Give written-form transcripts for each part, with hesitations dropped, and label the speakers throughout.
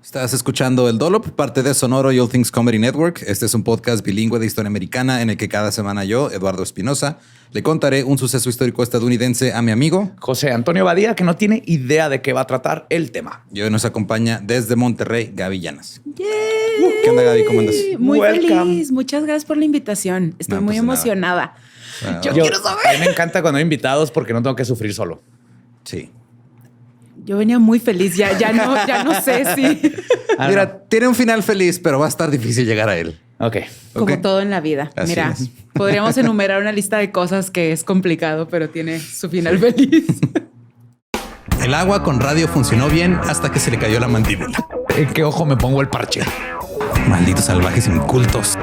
Speaker 1: Estás escuchando El Dollop, parte de Sonoro y All Things Comedy Network. Este es un podcast bilingüe de historia americana en el que cada semana yo, Eduardo Espinosa, le contaré un suceso histórico estadounidense a mi amigo
Speaker 2: José Antonio Badía, que no tiene idea de qué va a tratar el tema.
Speaker 1: Y hoy nos acompaña desde Monterrey, Gaby Llanas. ¿Qué onda, Gaby? ¿Cómo andas?
Speaker 3: Muy
Speaker 2: Welcome.
Speaker 3: feliz. Muchas gracias por la invitación. Estoy muy emocionada.
Speaker 1: Bueno,
Speaker 3: Yo quiero saber.
Speaker 2: A mí me encanta cuando hay invitados porque no tengo que sufrir solo.
Speaker 1: Sí.
Speaker 3: Yo venía muy feliz. Ya no sé si...
Speaker 1: Mira, tiene un final feliz, pero va a estar difícil llegar a él.
Speaker 2: Ok.
Speaker 3: Como
Speaker 1: Ok.
Speaker 3: todo en la vida.
Speaker 1: Así
Speaker 3: Mira,
Speaker 1: es.
Speaker 3: podríamos enumerar una lista de cosas que es complicado, pero tiene su final feliz.
Speaker 1: El agua con radio funcionó bien hasta que se le cayó la mandíbula.
Speaker 2: ¿En qué ojo me pongo el parche?
Speaker 1: Malditos salvajes incultos.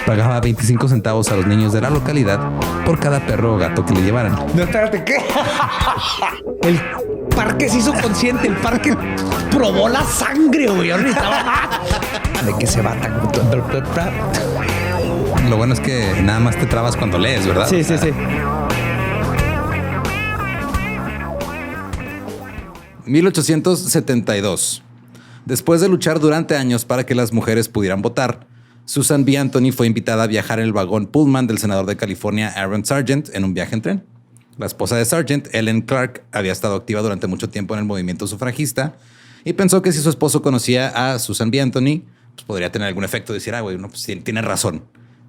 Speaker 1: Pagaba 25 centavos a los niños de la localidad por cada perro o gato que le llevaran.
Speaker 2: No, espérate, ¿qué? El parque se hizo consciente. El parque probó la sangre, güey. Yo necesitaba... ¿De qué se va tan...?
Speaker 1: Lo bueno es que nada más te trabas cuando lees, ¿verdad?
Speaker 2: Sí.
Speaker 1: 1872. Después de luchar durante años para que las mujeres pudieran votar, Susan B. Anthony fue invitada a viajar en el vagón Pullman del senador de California, Aaron Sargent, en un viaje en tren. La esposa de Sargent, Ellen Clark, había estado activa durante mucho tiempo en el movimiento sufragista y pensó que si su esposo conocía a Susan B. Anthony, pues podría tener algún efecto de decir, güey, no, pues tiene razón.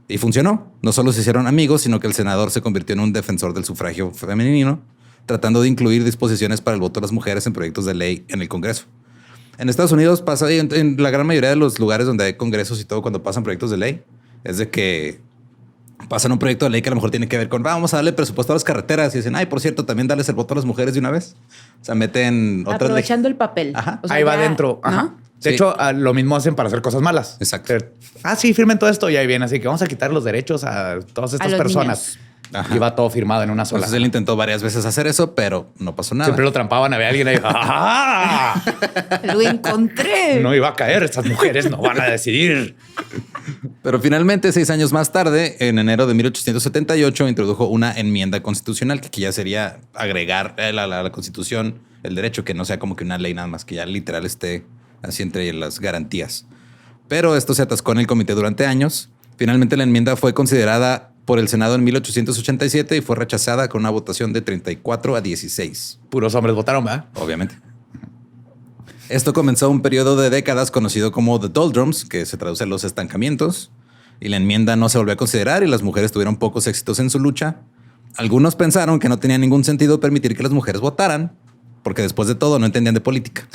Speaker 1: Y funcionó. No solo se hicieron amigos, sino que el senador se convirtió en un defensor del sufragio femenino, tratando de incluir disposiciones para el voto de las mujeres en proyectos de ley en el Congreso. En Estados Unidos pasa, y en la gran mayoría de los lugares donde hay congresos y todo, cuando pasan proyectos de ley, es de que pasan un proyecto de ley que a lo mejor tiene que ver con vamos a darle presupuesto a las carreteras y dicen, ay, por cierto, también darles el voto a las mujeres de una vez. O sea, meten otras
Speaker 3: Aprovechando el papel.
Speaker 1: Ajá.
Speaker 3: O sea,
Speaker 2: Ahí va
Speaker 3: ya,
Speaker 2: adentro.
Speaker 3: ¿no?
Speaker 2: Ajá. De
Speaker 1: Sí.
Speaker 2: hecho, lo mismo hacen para hacer cosas malas.
Speaker 1: Exacto.
Speaker 2: Sí, firmen todo esto y ahí viene. Así que vamos a quitar los derechos a todas estas
Speaker 3: los
Speaker 2: personas.
Speaker 1: Ajá.
Speaker 2: Y va todo firmado en una sola.
Speaker 1: Entonces él intentó varias veces hacer eso, pero no pasó nada.
Speaker 2: Siempre lo trampaban. Había alguien ahí. ¡Ah!
Speaker 3: Lo encontré.
Speaker 2: No iba a caer. Estas mujeres no van a decidir.
Speaker 1: Pero finalmente, 6 años más tarde, en enero de 1878, introdujo una enmienda constitucional que aquí ya sería agregar a la Constitución el derecho, que no sea como que una ley nada más, que ya literal esté así entre las garantías. Pero esto se atascó en el comité durante años. Finalmente la enmienda fue considerada por el Senado en 1887 y fue rechazada con una votación de 34-16.
Speaker 2: Puros hombres votaron, ¿verdad?
Speaker 1: Obviamente. Esto comenzó un periodo de décadas conocido como The Doldrums, que se traduce en los estancamientos, y la enmienda no se volvió a considerar y las mujeres tuvieron pocos éxitos en su lucha. Algunos pensaron que no tenía ningún sentido permitir que las mujeres votaran, porque después de todo no entendían de política.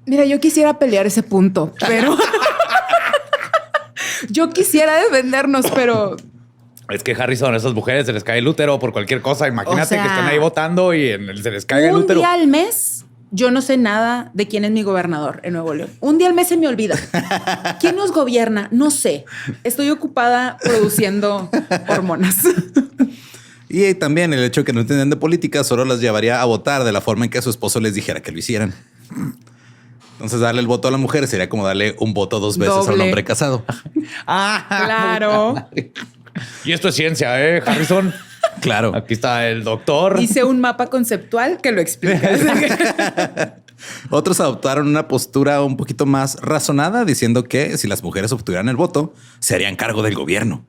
Speaker 3: Mira, yo quisiera pelear ese punto, pero... Yo quisiera defendernos, pero...
Speaker 2: Es que Harrison, a esas mujeres se les cae el útero por cualquier cosa. Imagínate
Speaker 3: O sea,
Speaker 2: que estén ahí votando y se les caiga el
Speaker 3: Un
Speaker 2: útero.
Speaker 3: día al mes, yo no sé nada de quién es mi gobernador en Nuevo León. Un día al mes se me olvida. ¿Quién nos gobierna? No sé. Estoy ocupada produciendo hormonas.
Speaker 1: Y también el hecho de que no entendían de política solo las llevaría a votar de la forma en que a su esposo les dijera que lo hicieran. Entonces darle el voto a la mujer sería como darle un voto 2 veces a un
Speaker 3: Doble.
Speaker 1: hombre casado.
Speaker 3: Claro.
Speaker 2: Y esto es ciencia, ¿eh, Harrison?
Speaker 1: Claro.
Speaker 2: Aquí está el doctor.
Speaker 3: Hice un mapa conceptual que lo explica.
Speaker 1: Otros adoptaron una postura un poquito más razonada, diciendo que si las mujeres obtuvieran el voto, se harían cargo del gobierno.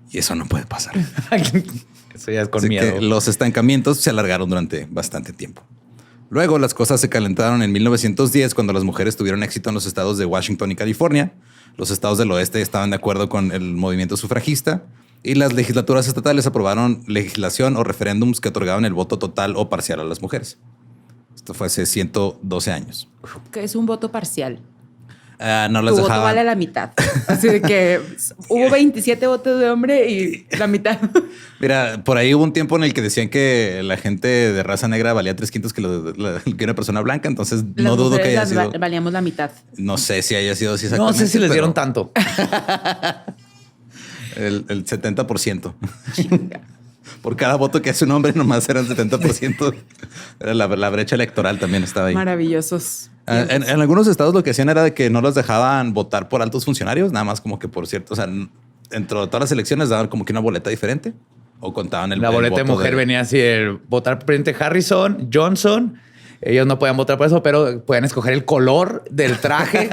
Speaker 1: Y eso no puede pasar.
Speaker 2: Eso ya es con
Speaker 1: Así
Speaker 2: miedo.
Speaker 1: que los estancamientos se alargaron durante bastante tiempo. Luego las cosas se calentaron en 1910 cuando las mujeres tuvieron éxito en los estados de Washington y California. Los estados del oeste estaban de acuerdo con el movimiento sufragista y las legislaturas estatales aprobaron legislación o referéndums que otorgaban el voto total o parcial a las mujeres. Esto fue hace 112 años.
Speaker 3: Que es un voto parcial.
Speaker 1: No las
Speaker 3: Tu voto
Speaker 1: dejaban.
Speaker 3: vale la mitad. Así de que hubo 27 votos de hombre y la mitad.
Speaker 1: Mira, por ahí hubo un tiempo en el que decían que la gente de raza negra valía 3/5 que una persona blanca. Entonces no
Speaker 3: Las
Speaker 1: dudo que
Speaker 3: mujeres
Speaker 1: haya sido.
Speaker 3: valíamos la mitad.
Speaker 1: No sé si haya sido así
Speaker 2: No
Speaker 1: exactamente.
Speaker 2: sé si les dieron
Speaker 1: pero
Speaker 2: tanto.
Speaker 1: el 70%. Por cada voto que hace un hombre, nomás eran 70%. Era la brecha electoral también estaba ahí.
Speaker 3: Maravillosos.
Speaker 1: En algunos estados lo que hacían era de que no los dejaban votar por altos funcionarios, nada más como que por cierto, o sea, dentro de todas las elecciones daban como que una boleta diferente o contaban
Speaker 2: La boleta de
Speaker 1: voto
Speaker 2: mujer venía así: el votar por presidente Harrison, Johnson Ellos no pueden votar por eso, pero pueden escoger el color del traje.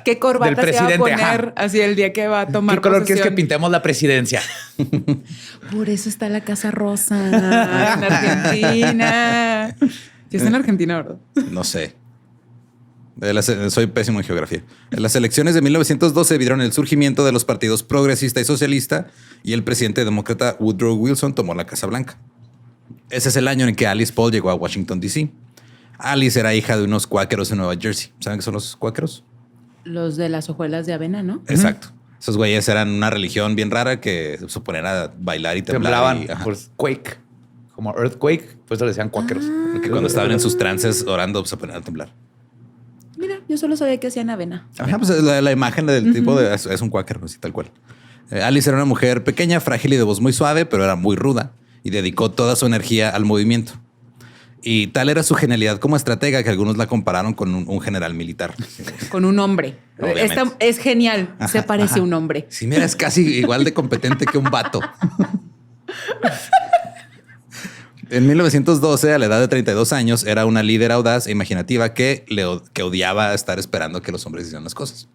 Speaker 3: ¿Qué corbata
Speaker 2: Del presidente,
Speaker 3: se va a poner así el día que va a tomar
Speaker 2: ¿Qué color quieres que
Speaker 3: posesión?
Speaker 2: pintemos la presidencia?
Speaker 3: Por eso está la Casa Rosa en Argentina. Ya está en Argentina, ¿verdad?
Speaker 1: No sé. Soy pésimo en geografía. En las elecciones de 1912 vieron el surgimiento de los partidos progresista y socialista y el presidente demócrata Woodrow Wilson tomó la Casa Blanca. Ese es el año en que Alice Paul llegó a Washington, D.C. Alice era hija de unos cuáqueros en Nueva Jersey. ¿Saben qué son los cuáqueros?
Speaker 3: Los de las hojuelas de avena, ¿no?
Speaker 1: Exacto. Esos güeyes eran una religión bien rara que se ponían a bailar y temblar.
Speaker 2: Temblaban
Speaker 1: Y, ajá.
Speaker 2: por quake, como earthquake. Pues eso le decían cuáqueros.
Speaker 1: Porque cuando estaban en sus trances orando se ponían a temblar.
Speaker 3: Mira, yo solo sabía que hacían avena.
Speaker 1: Ajá, pues la imagen del tipo es un cuáquero, así tal cual. Alice era una mujer pequeña, frágil y de voz muy suave, pero era muy ruda y dedicó toda su energía al movimiento. Y tal era su genialidad como estratega que algunos la compararon con un general militar.
Speaker 3: Con un hombre.
Speaker 1: Obviamente.
Speaker 3: Es genial. Se parece a un hombre.
Speaker 1: Sí, mira, es casi igual de competente que un vato. En 1912, a la edad de 32 años, era una líder audaz e imaginativa que odiaba estar esperando que los hombres hicieran las cosas.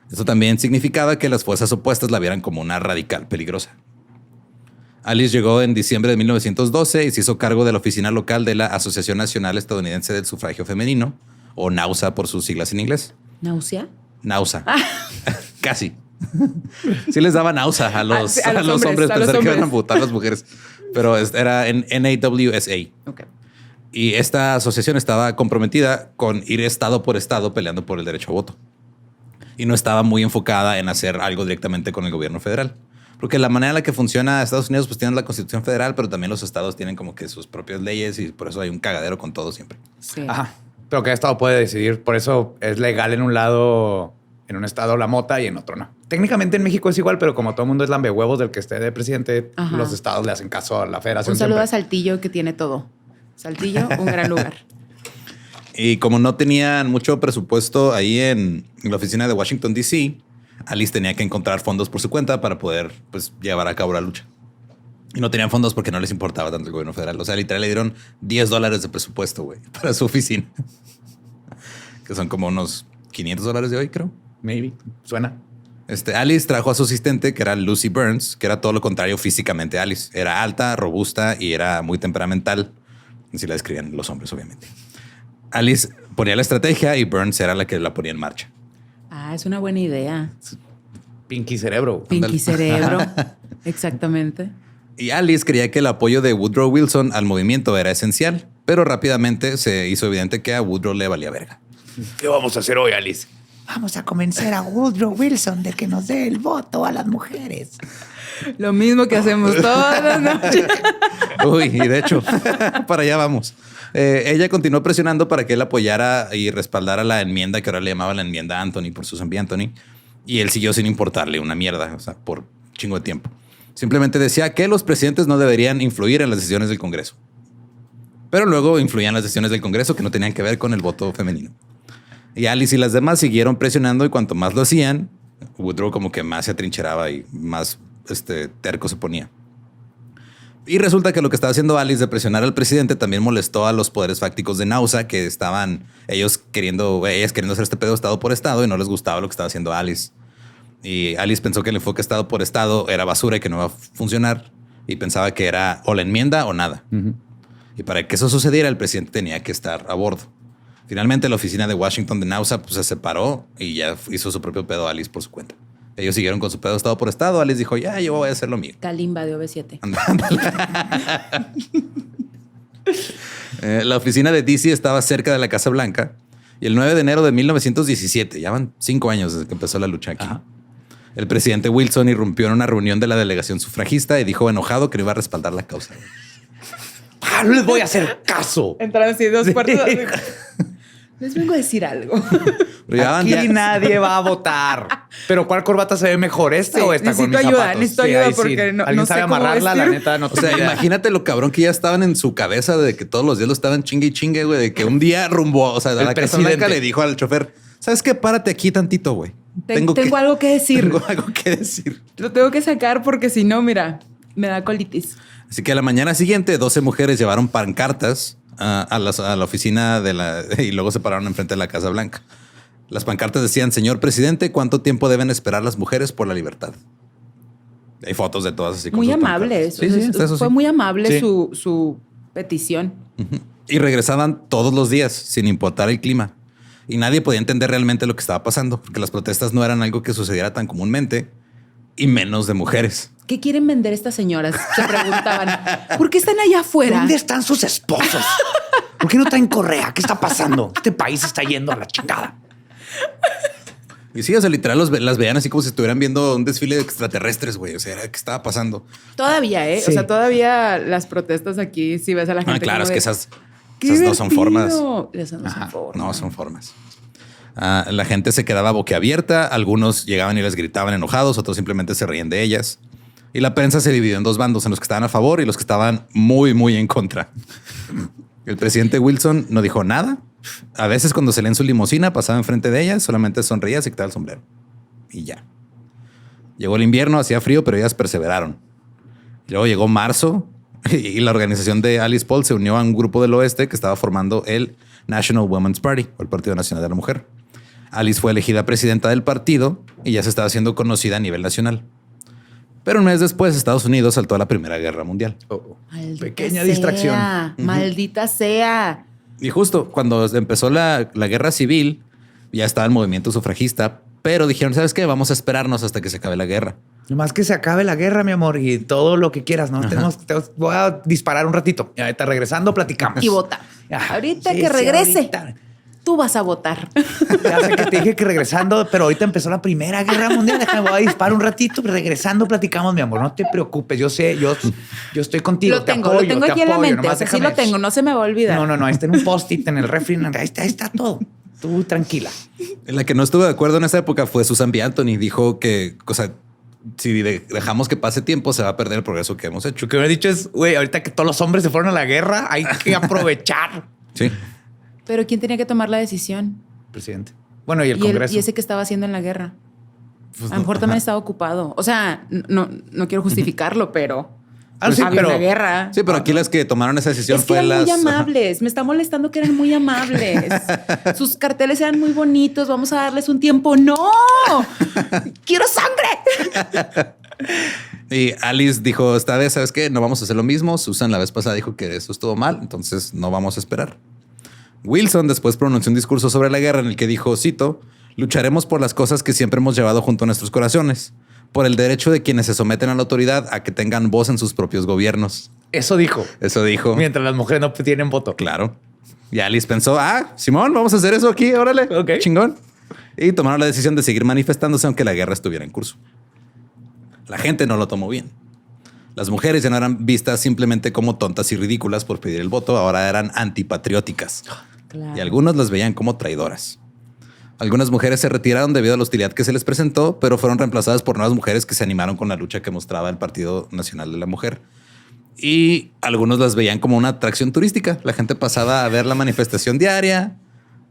Speaker 1: Esto también significaba que las fuerzas opuestas la vieran como una radical peligrosa. Alice llegó en diciembre de 1912 y se hizo cargo de la oficina local de la Asociación Nacional Estadounidense del Sufragio Femenino, o NAUSA por sus siglas en inglés.
Speaker 3: ¿Náusea?
Speaker 1: NAUSA. Casi. Sí les daba náusea a los hombres
Speaker 3: a los
Speaker 1: pensar que iban a
Speaker 3: hombres.
Speaker 1: votar las mujeres. Pero era en NAWSA.
Speaker 3: Ok.
Speaker 1: Y esta asociación estaba comprometida con ir estado por estado peleando por el derecho a voto. Y no estaba muy enfocada en hacer algo directamente con el gobierno federal. Porque la manera en la que funciona Estados Unidos, pues tienen la Constitución Federal, pero también los estados tienen como que sus propias leyes y por eso hay un cagadero con todo siempre.
Speaker 3: Sí.
Speaker 2: Ajá. Pero cada estado puede decidir. Por eso es legal en un lado, en un estado la mota y en otro no. Técnicamente en México es igual, pero como todo el mundo es lambehuevos del que esté de presidente,
Speaker 3: Ajá.
Speaker 2: los estados le hacen caso a la federación.
Speaker 3: Un saludo
Speaker 2: siempre.
Speaker 3: a Saltillo, que tiene todo. Saltillo, un gran lugar.
Speaker 1: Y como no tenían mucho presupuesto ahí en la oficina de Washington, D.C., Alice tenía que encontrar fondos por su cuenta para poder pues, llevar a cabo la lucha. Y no tenían fondos porque no les importaba tanto el gobierno federal. O sea, literal le dieron $10 de presupuesto, güey, para su oficina. Que son como unos $500 de hoy, creo.
Speaker 2: Maybe. Suena.
Speaker 1: Alice trajo a su asistente, que era Lucy Burns, que era todo lo contrario físicamente a Alice. Era alta, robusta y era muy temperamental. Así la describían los hombres, obviamente. Alice ponía la estrategia y Burns era la que la ponía en marcha.
Speaker 3: Ah, es una buena idea.
Speaker 2: Pinky cerebro.
Speaker 3: Pinky cerebro. Exactamente.
Speaker 1: Y Alice creía que el apoyo de Woodrow Wilson al movimiento era esencial, pero rápidamente se hizo evidente que a Woodrow le valía verga.
Speaker 2: ¿Qué vamos a hacer hoy, Alice?
Speaker 4: Vamos a convencer a Woodrow Wilson de que nos dé el voto a las mujeres.
Speaker 3: Lo mismo que hacemos todas las noches.
Speaker 1: Uy, y de hecho, para allá vamos. Ella continuó presionando para que él apoyara y respaldara la enmienda que ahora le llamaba la enmienda Anthony por Susan B. Anthony. Y él siguió sin importarle una mierda, o sea, por chingo de tiempo. Simplemente decía que los presidentes no deberían influir en las decisiones del Congreso. Pero luego influían las decisiones del Congreso que no tenían que ver con el voto femenino. Y Alice y las demás siguieron presionando y cuanto más lo hacían, Woodrow como que más se atrincheraba y más terco se ponía. Y resulta que lo que estaba haciendo Alice de presionar al presidente también molestó a los poderes fácticos de NAUSA, que estaban ellas queriendo hacer este pedo estado por estado y no les gustaba lo que estaba haciendo Alice. Y Alice pensó que el enfoque estado por estado era basura y que no iba a funcionar. Y pensaba que era o la enmienda o nada. Y para que eso sucediera, el presidente tenía que estar a bordo. Finalmente, la oficina de Washington de NAUSA pues, se separó y ya hizo su propio pedo Alice por su cuenta. Ellos siguieron con su pedo estado por estado. Alice dijo, ya, yo voy a hacer lo mío.
Speaker 3: Kalimba de OV7.
Speaker 1: La oficina de DC estaba cerca de la Casa Blanca y el 9 de enero de 1917, ya van 5 años desde que empezó la lucha aquí. Ajá. El presidente Wilson irrumpió en una reunión de la delegación sufragista y dijo enojado que no iba a respaldar la causa.
Speaker 2: ¡Ah, no les voy a hacer caso!
Speaker 3: Entraron así dos puertas. Les vengo a decir algo.
Speaker 2: Aquí nadie va a votar. Pero ¿cuál corbata se ve mejor? ¿Esta o esta con mis zapatos?
Speaker 3: Necesito ayuda porque no
Speaker 2: ¿Alguien
Speaker 3: sé
Speaker 2: sabe
Speaker 3: cómo
Speaker 2: amarrarla?
Speaker 3: vestir.
Speaker 2: La neta, no.
Speaker 1: O sea, imagínate lo cabrón que ya estaban en su cabeza de que todos los días lo estaban chingue y chingue, güey. De que un día rumbo, o sea, de la Casa Blanca le dijo al chofer, ¿sabes qué? Párate aquí tantito, güey.
Speaker 3: Tengo algo que decir.
Speaker 1: Tengo algo que decir.
Speaker 3: Lo tengo que sacar porque si no, mira, me da colitis.
Speaker 1: Así que a la mañana siguiente, 12 mujeres llevaron pancartas a la oficina y luego se pararon enfrente de la Casa Blanca. Las pancartas decían: señor presidente, ¿cuánto tiempo deben esperar las mujeres por la libertad? Hay fotos de todas así.
Speaker 3: Muy amables.
Speaker 1: Sí, eso
Speaker 3: fue
Speaker 1: sí.
Speaker 3: muy amable
Speaker 2: Sí.
Speaker 3: su petición.
Speaker 1: Y regresaban todos los días, sin importar el clima. Y nadie podía entender realmente lo que estaba pasando, porque las protestas no eran algo que sucediera tan comúnmente, y menos de mujeres.
Speaker 3: ¿Qué quieren vender estas señoras? Se preguntaban. ¿Por qué están allá afuera?
Speaker 4: ¿Dónde están sus esposos? ¿Por qué no traen correa? ¿Qué está pasando? Este país está yendo a la chingada.
Speaker 1: Y sí, o sea, literal las veían así como si estuvieran viendo un desfile de extraterrestres, güey. O sea, ¿qué estaba pasando?
Speaker 3: Todavía, ¿eh?
Speaker 4: Sí.
Speaker 3: O sea, todavía las protestas aquí, si ves a la gente.
Speaker 1: Claro,
Speaker 3: como
Speaker 1: es
Speaker 3: de,
Speaker 1: que esas
Speaker 3: ¡qué
Speaker 1: no son formas.
Speaker 3: divertido! Esas no
Speaker 1: Ajá,
Speaker 3: son formas.
Speaker 1: no son formas. La gente se quedaba boquiabierta, algunos llegaban y les gritaban enojados, otros simplemente se reían de ellas. Y la prensa se dividió en dos bandos, en los que estaban a favor y los que estaban muy, muy en contra. El presidente Wilson no dijo nada. A veces cuando salía en su limusina pasaba enfrente de ellas, solamente sonreía, se quitaba el sombrero. Y ya. Llegó el invierno, hacía frío, pero ellas perseveraron. Luego llegó marzo y la organización de Alice Paul se unió a un grupo del oeste que estaba formando el National Women's Party, o el Partido Nacional de la Mujer. Alice fue elegida presidenta del partido y ya se estaba haciendo conocida a nivel nacional. Pero un mes después, Estados Unidos saltó a la Primera Guerra Mundial.
Speaker 3: Maldita
Speaker 2: Pequeña
Speaker 3: sea,
Speaker 2: distracción.
Speaker 3: Maldita sea.
Speaker 1: Y justo cuando empezó la guerra civil, ya estaba el movimiento sufragista, pero dijeron: ¿sabes qué? Vamos a esperarnos hasta que se acabe la guerra.
Speaker 2: Nomás que se acabe la guerra, mi amor, y todo lo que quieras, ¿no? Voy a disparar un ratito. Y ahorita regresando platicamos.
Speaker 3: Y vota.
Speaker 2: Ajá.
Speaker 3: Ahorita
Speaker 2: Sí,
Speaker 3: que
Speaker 2: sí,
Speaker 3: regrese,
Speaker 2: ahorita.
Speaker 3: tú vas a votar.
Speaker 2: Ya sé que te dije que regresando, pero ahorita empezó la Primera Guerra Mundial. Déjame, voy a disparar un ratito. Regresando platicamos, mi amor. No te preocupes. Yo sé, yo estoy contigo.
Speaker 3: Lo tengo,
Speaker 2: te apoyo,
Speaker 3: lo tengo
Speaker 2: te
Speaker 3: aquí en la
Speaker 2: apoyo.
Speaker 3: mente.
Speaker 2: Nomás
Speaker 3: O sea, sí
Speaker 2: déjame-
Speaker 3: lo tengo, no se me va a olvidar.
Speaker 2: No. Ahí está en un post-it en el refri. Ahí está todo. Tú tranquila.
Speaker 1: En la que no estuvo de acuerdo en esa época fue Susan B. Anthony. Dijo que, o sea, si dejamos que pase tiempo, se va a perder el progreso que hemos hecho.
Speaker 2: Lo que me he dicho es, güey, ahorita que todos los hombres se fueron a la guerra, hay que aprovechar.
Speaker 1: Sí.
Speaker 3: Pero ¿quién tenía que tomar la decisión?
Speaker 2: Presidente. Bueno, y el
Speaker 3: Y,
Speaker 2: Congreso.
Speaker 3: y ese que estaba haciendo en la guerra.
Speaker 1: Pues
Speaker 3: A lo mejor también estaba ocupado. O sea, no quiero justificarlo, pero
Speaker 2: Sí,
Speaker 3: había
Speaker 2: pero
Speaker 3: una guerra.
Speaker 1: Sí, pero aquí las que tomaron esa decisión
Speaker 3: Es que
Speaker 1: fue
Speaker 3: eran
Speaker 1: las...
Speaker 3: muy amables. Me está molestando que eran muy amables. Sus carteles eran muy bonitos. Vamos a darles un tiempo. ¡No! ¡Quiero sangre!
Speaker 1: Y Alice dijo: esta vez, ¿sabes qué? No vamos a hacer lo mismo. Susan la vez pasada dijo que eso estuvo mal, entonces no vamos a esperar. Wilson después pronunció un discurso sobre la guerra en el que dijo, cito: lucharemos por las cosas que siempre hemos llevado junto a nuestros corazones, por el derecho de quienes se someten a la autoridad a que tengan voz en sus propios gobiernos.
Speaker 2: eso dijo.
Speaker 1: Eso dijo.
Speaker 2: Mientras las mujeres no tienen voto.
Speaker 1: Claro. Y Alice pensó: Simón, vamos a hacer eso aquí, órale.
Speaker 2: Ok.
Speaker 1: Chingón. Y tomaron la decisión de seguir manifestándose aunque la guerra estuviera en curso. La gente no lo tomó bien. Las mujeres ya no eran vistas simplemente como tontas y ridículas por pedir el voto, ahora eran antipatrióticas.
Speaker 3: Claro.
Speaker 1: Y algunos las veían como traidoras. Algunas mujeres se retiraron debido a la hostilidad que se les presentó, pero fueron reemplazadas por nuevas mujeres que se animaron con la lucha que mostraba el Partido Nacional de la Mujer. Y algunos las veían como una atracción turística. La gente pasaba a ver la manifestación diaria.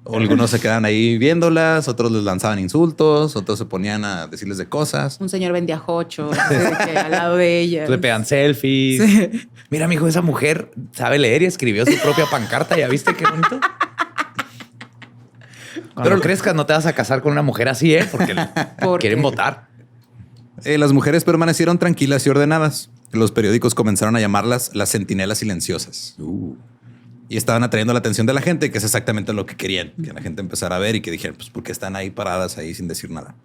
Speaker 1: O algunos se quedaban ahí viéndolas, otros les lanzaban insultos, otros se ponían a decirles de cosas.
Speaker 3: Un señor vendía jocho al lado de ella.
Speaker 2: Le pegan selfies.
Speaker 3: Sí.
Speaker 2: Mira, mijo, esa mujer sabe leer y escribió su propia pancarta. ¿Ya viste qué bonito? Cuando crezcas no te vas a casar con una mujer así, porque
Speaker 3: ¿Por
Speaker 2: quieren
Speaker 3: qué?
Speaker 2: votar.
Speaker 1: Las mujeres permanecieron tranquilas y ordenadas. Los periódicos comenzaron a llamarlas las centinelas silenciosas. Y estaban atrayendo la atención de la gente, que es exactamente lo que querían, que la gente empezara a ver y que dijeran, pues, ¿por qué están ahí paradas ahí sin decir nada?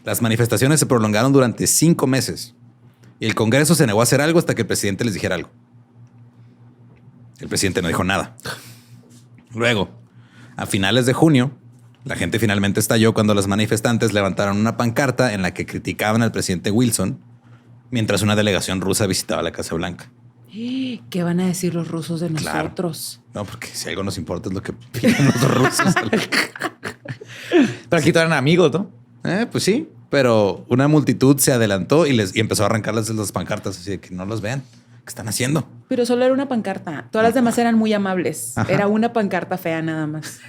Speaker 1: Las manifestaciones se prolongaron durante 5 meses y el Congreso se negó a hacer algo hasta que el presidente les dijera algo. El presidente no dijo nada. Luego, a finales de junio, la gente finalmente estalló cuando los manifestantes levantaron una pancarta en la que criticaban al presidente Wilson mientras una delegación rusa visitaba la Casa Blanca.
Speaker 3: ¿Qué van a decir los rusos de
Speaker 1: Claro.
Speaker 3: nosotros?
Speaker 1: No, porque si algo nos importa es lo que piden los rusos.
Speaker 2: Pero aquí todos eran amigos, ¿no?
Speaker 1: Pues sí, pero una multitud se adelantó y empezó a arrancarles las pancartas así de que no los vean. ¿Qué están haciendo?
Speaker 3: Pero solo era una pancarta. Todas las demás eran muy amables.
Speaker 1: Ajá.
Speaker 3: Era una pancarta fea nada más.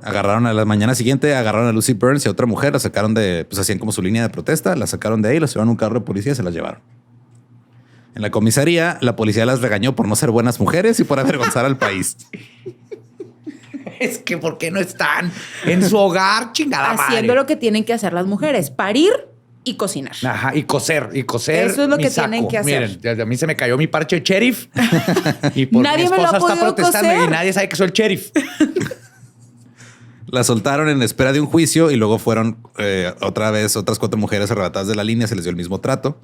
Speaker 1: Agarraron a la mañana siguiente, agarraron a Lucy Burns y a otra mujer, la sacaron pues hacían como su línea de protesta, la sacaron de ahí, la llevaron a un carro de policía y se las llevaron. En la comisaría, la policía las regañó por no ser buenas mujeres y por avergonzar al país.
Speaker 2: Es que ¿por qué no están en su hogar, chingada
Speaker 3: Haciendo
Speaker 2: madre?
Speaker 3: lo que tienen que hacer las mujeres, parir y cocinar.
Speaker 2: Ajá, y coser.
Speaker 3: Eso es lo
Speaker 2: mi
Speaker 3: que
Speaker 2: saco.
Speaker 3: tienen que hacer.
Speaker 2: Miren, ya a mí se me cayó mi parche de sheriff y por
Speaker 3: Nadie
Speaker 2: mi
Speaker 3: me lo ha
Speaker 2: esposa está
Speaker 3: podido
Speaker 2: protestando
Speaker 3: coser.
Speaker 2: y nadie sabe que soy el sheriff.
Speaker 1: La soltaron en espera de un juicio y luego fueron otra vez otras 4 mujeres arrebatadas de la línea. Se les dio el mismo trato.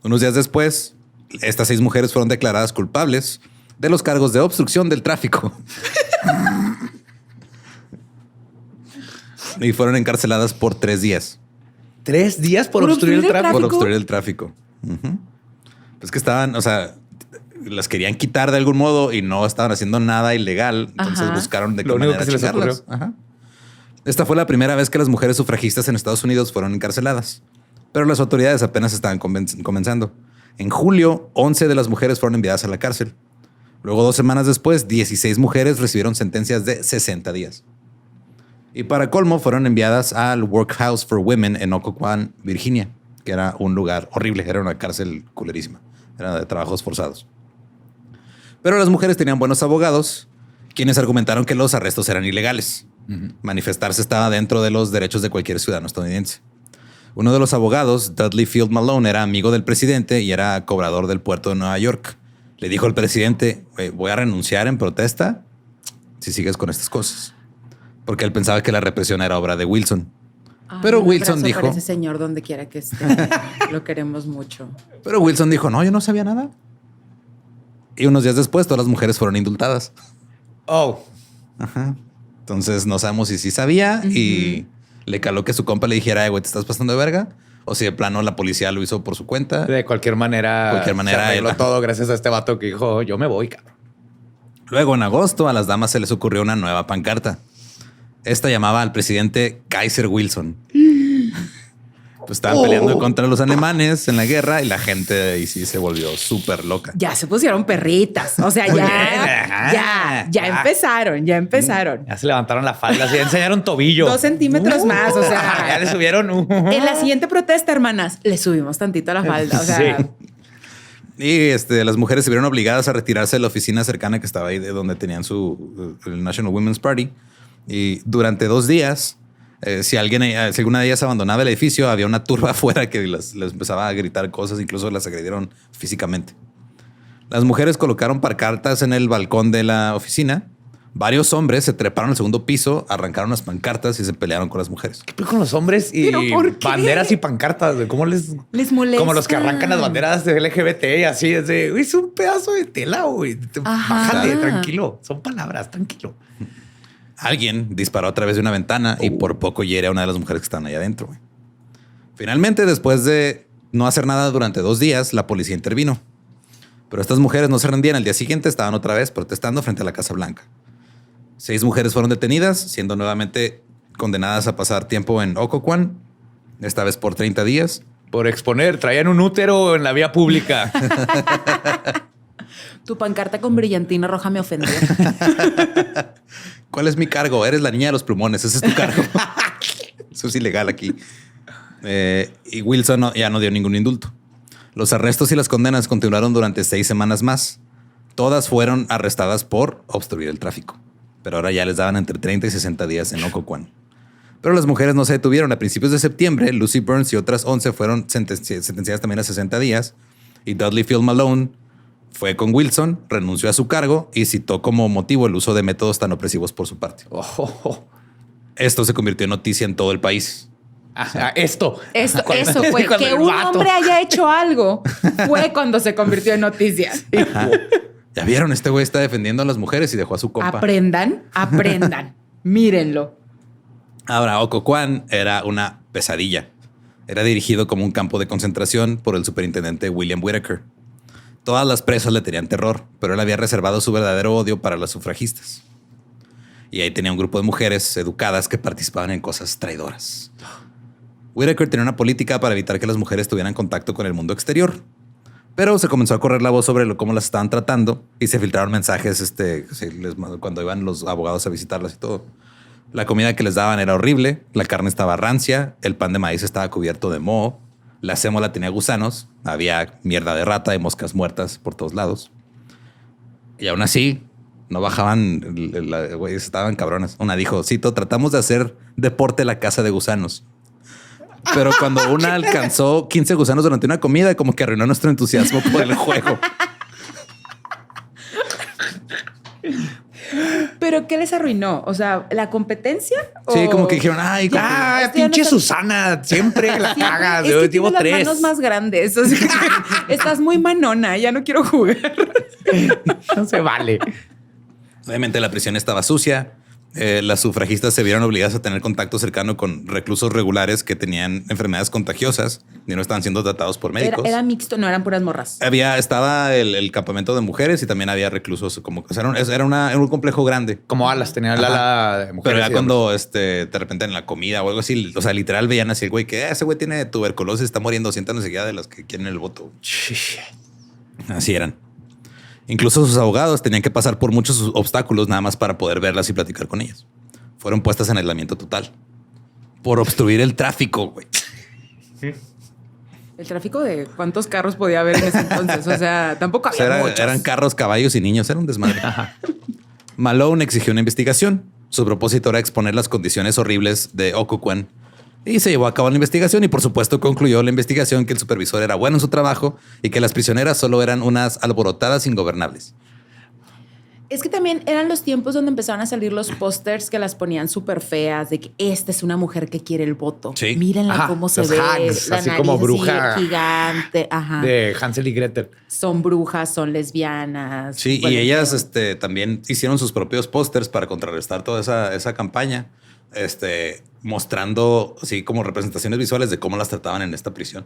Speaker 1: Unos días después, estas 6 mujeres fueron declaradas culpables de los cargos de obstrucción del tráfico. Y fueron encarceladas por 3 días.
Speaker 2: 3 días por
Speaker 3: ¿Por
Speaker 2: obstruir el
Speaker 3: obstruir el
Speaker 2: tráfico.
Speaker 1: Por
Speaker 3: ¿Tráfico?
Speaker 1: obstruir el tráfico. Ujú. Pues que estaban, o sea, las querían quitar de algún modo y no estaban haciendo nada ilegal. Entonces
Speaker 3: Ajá.
Speaker 1: buscaron de qué
Speaker 2: Lo único
Speaker 1: manera
Speaker 2: que se les
Speaker 1: chingarlas. Ajá. Esta fue la primera vez que las mujeres sufragistas en Estados Unidos fueron encarceladas, pero las autoridades apenas estaban comenzando. En julio, 11 de las mujeres fueron enviadas a la cárcel. Luego, 2 semanas después, 16 mujeres recibieron sentencias de 60 días. Y para colmo, fueron enviadas al Workhouse for Women en Occoquan, Virginia, que era un lugar horrible. Era una cárcel culerísima. Era de trabajos forzados. Pero las mujeres tenían buenos abogados, quienes argumentaron que los arrestos eran ilegales. Manifestarse estaba dentro de los derechos de cualquier ciudadano estadounidense. Uno de los abogados, Dudley Field Malone, era amigo del presidente y era cobrador del puerto de Nueva York. Le dijo al presidente, voy a renunciar en protesta si sigues con estas cosas. Porque él pensaba que la represión era obra de Wilson.
Speaker 3: Ay,
Speaker 1: Pero
Speaker 3: un
Speaker 1: Wilson
Speaker 3: abrazo
Speaker 1: dijo...
Speaker 3: para ese señor donde quiera que esté. Lo queremos mucho.
Speaker 1: Pero Wilson dijo, no, yo no sabía nada. Y unos días después, todas las mujeres fueron indultadas.
Speaker 2: Oh,
Speaker 1: Ajá. Entonces no sabemos si sí sabía y le caló que su compa le dijera, güey, ¿te estás pasando de verga? O si de plano la policía lo hizo por su cuenta.
Speaker 2: de cualquier manera. Se arregló
Speaker 1: él-
Speaker 2: todo gracias a este vato que dijo, yo me voy, cabrón.
Speaker 1: Luego, en agosto, a las damas se les ocurrió una nueva pancarta. Esta llamaba al presidente Kaiser Wilson. Pues estaban peleando contra los alemanes en la guerra y la gente ahí sí se volvió súper loca.
Speaker 3: Ya se pusieron perritas. O sea,
Speaker 2: Muy bien, ajá.
Speaker 3: ya empezaron.
Speaker 2: Ya se levantaron la falda, se enseñaron tobillo.
Speaker 3: 2 centímetros más. O sea,
Speaker 2: ya le subieron.
Speaker 3: en la siguiente protesta, hermanas, le subimos tantito a la falda. O sea,
Speaker 2: Sí.
Speaker 1: Y las mujeres se vieron obligadas a retirarse de la oficina cercana que estaba ahí de donde tenían el National Women's Party. Y durante 2 días, si alguna de ellas abandonaba el edificio, había una turba afuera que les empezaba a gritar cosas, incluso las agredieron físicamente. Las mujeres colocaron pancartas en el balcón de la oficina. Varios hombres se treparon al segundo piso, arrancaron las pancartas y se pelearon con las mujeres.
Speaker 2: ¿Qué pedo con los hombres y
Speaker 3: ¿Pero por qué?
Speaker 2: banderas y pancartas? Güey? ¿Cómo les
Speaker 3: molesta.
Speaker 2: Como los que arrancan las banderas de LGBT y así es de, "Güey, es un pedazo de tela, güey.
Speaker 3: Ajá.
Speaker 2: Bájale, tranquilo. Son palabras, tranquilo.
Speaker 1: Alguien disparó a través de una ventana y por poco hiere a una de las mujeres que estaban ahí adentro. Güey. Finalmente, después de no hacer nada durante 2 días, la policía intervino. Pero estas mujeres no se rendían. Al día siguiente estaban otra vez protestando frente a la Casa Blanca. 6 mujeres fueron detenidas, siendo nuevamente condenadas a pasar tiempo en Occoquan, esta vez por 30 días.
Speaker 2: Por exponer, traían un útero en la vía pública.
Speaker 3: Tu pancarta con brillantina roja me ofendió.
Speaker 1: ¿Cuál es mi cargo? Eres la niña de los plumones. Ese es tu cargo. Eso es ilegal aquí. Y Wilson ya no dio ningún indulto. Los arrestos y las condenas continuaron durante 6 semanas más. Todas fueron arrestadas por obstruir el tráfico. Pero ahora ya les daban entre 30 y 60 días en Occoquan. Pero las mujeres no se detuvieron. A principios de septiembre, Lucy Burns y otras 11 fueron sentenciadas también a 60 días. Y Dudley Field Malone fue con Wilson, renunció a su cargo y citó como motivo el uso de métodos tan opresivos por su parte. Esto se convirtió en noticia en todo el país.
Speaker 2: Esto.
Speaker 3: Eso fue.
Speaker 2: Cuando
Speaker 3: Que
Speaker 2: el
Speaker 3: un
Speaker 2: vato.
Speaker 3: hombre haya hecho algo fue cuando se convirtió en noticia.
Speaker 1: Ajá. Ya vieron, este güey está defendiendo a las mujeres y dejó a su compa.
Speaker 3: Aprendan. Mírenlo.
Speaker 1: Ahora, Occoquan era una pesadilla. Era dirigido como un campo de concentración por el superintendente William Whitaker. Todas las presas le tenían terror, pero él había reservado su verdadero odio para las sufragistas. Y ahí tenía un grupo de mujeres educadas que participaban en cosas traidoras. Whitaker tenía una política para evitar que las mujeres tuvieran contacto con el mundo exterior. Pero se comenzó a correr la voz sobre cómo las estaban tratando y se filtraron mensajes cuando iban los abogados a visitarlas y todo. La comida que les daban era horrible, la carne estaba rancia, el pan de maíz estaba cubierto de moho, La sémola tenía gusanos, había mierda de rata y moscas muertas por todos lados. Y aún así, no bajaban, güey, estaban cabrones. Una dijo, cito, tratamos de hacer deporte la caza de gusanos. Pero cuando una alcanzó 15 gusanos durante una comida, como que arruinó nuestro entusiasmo por el juego.
Speaker 3: ¿Pero qué les arruinó? O sea, ¿la competencia?
Speaker 1: Sí,
Speaker 3: ¿O-
Speaker 1: como que dijeron, ay, como que-
Speaker 2: Ah,
Speaker 3: Esto ya no
Speaker 2: pinche
Speaker 3: está-
Speaker 2: Susana, siempre la cagas.
Speaker 3: Es
Speaker 2: Yo
Speaker 3: que
Speaker 2: llevo
Speaker 3: tienes las
Speaker 2: 3.
Speaker 3: manos más grandes. O sea, estás muy manona. Ya no quiero jugar.
Speaker 2: No se vale.
Speaker 1: Obviamente la prisión estaba sucia. Las sufragistas se vieron obligadas a tener contacto cercano con reclusos regulares que tenían enfermedades contagiosas y no estaban siendo tratados por médicos.
Speaker 3: Era mixto, no eran puras morras.
Speaker 1: Estaba el campamento de mujeres y también había reclusos como, o sea, era un complejo grande.
Speaker 2: Como alas, tenía el ala de mujeres.
Speaker 1: Pero ya
Speaker 2: y
Speaker 1: cuando de repente en la comida o algo así, o sea, literal veían así el güey que ese güey tiene tuberculosis, está muriendo, siéntanos enseguida de los que quieren el voto.
Speaker 2: hombres.
Speaker 1: Así eran. Incluso sus abogados tenían que pasar por muchos obstáculos nada más para poder verlas y platicar con ellas. Fueron puestas en aislamiento total por obstruir el tráfico, güey.
Speaker 3: El tráfico de cuántos carros podía haber en ese entonces. O sea, tampoco
Speaker 1: O sea,
Speaker 3: había muchos.
Speaker 1: eran carros, caballos y niños. Era un desmadre. Malone exigió una investigación. Su propósito era exponer las condiciones horribles de Occoquan. Y se llevó a cabo la investigación y por supuesto concluyó la investigación que el supervisor era bueno en su trabajo y que las prisioneras solo eran unas alborotadas ingobernables.
Speaker 3: Es que también eran los tiempos donde empezaron a salir los pósters que las ponían súper feas de que esta es una mujer que quiere el voto.
Speaker 1: Sí.
Speaker 3: Mírenla
Speaker 2: Ajá,
Speaker 3: cómo se
Speaker 2: los
Speaker 3: ve.
Speaker 2: Hags,
Speaker 3: La
Speaker 2: así
Speaker 3: nariz
Speaker 2: como bruja
Speaker 3: gigante. Ajá.
Speaker 2: De Hansel y Gretel.
Speaker 3: Son brujas, son lesbianas.
Speaker 1: Sí,
Speaker 3: Bueno,
Speaker 1: y ellas también hicieron sus propios pósters para contrarrestar toda esa campaña, mostrando así como representaciones visuales de cómo las trataban en esta prisión.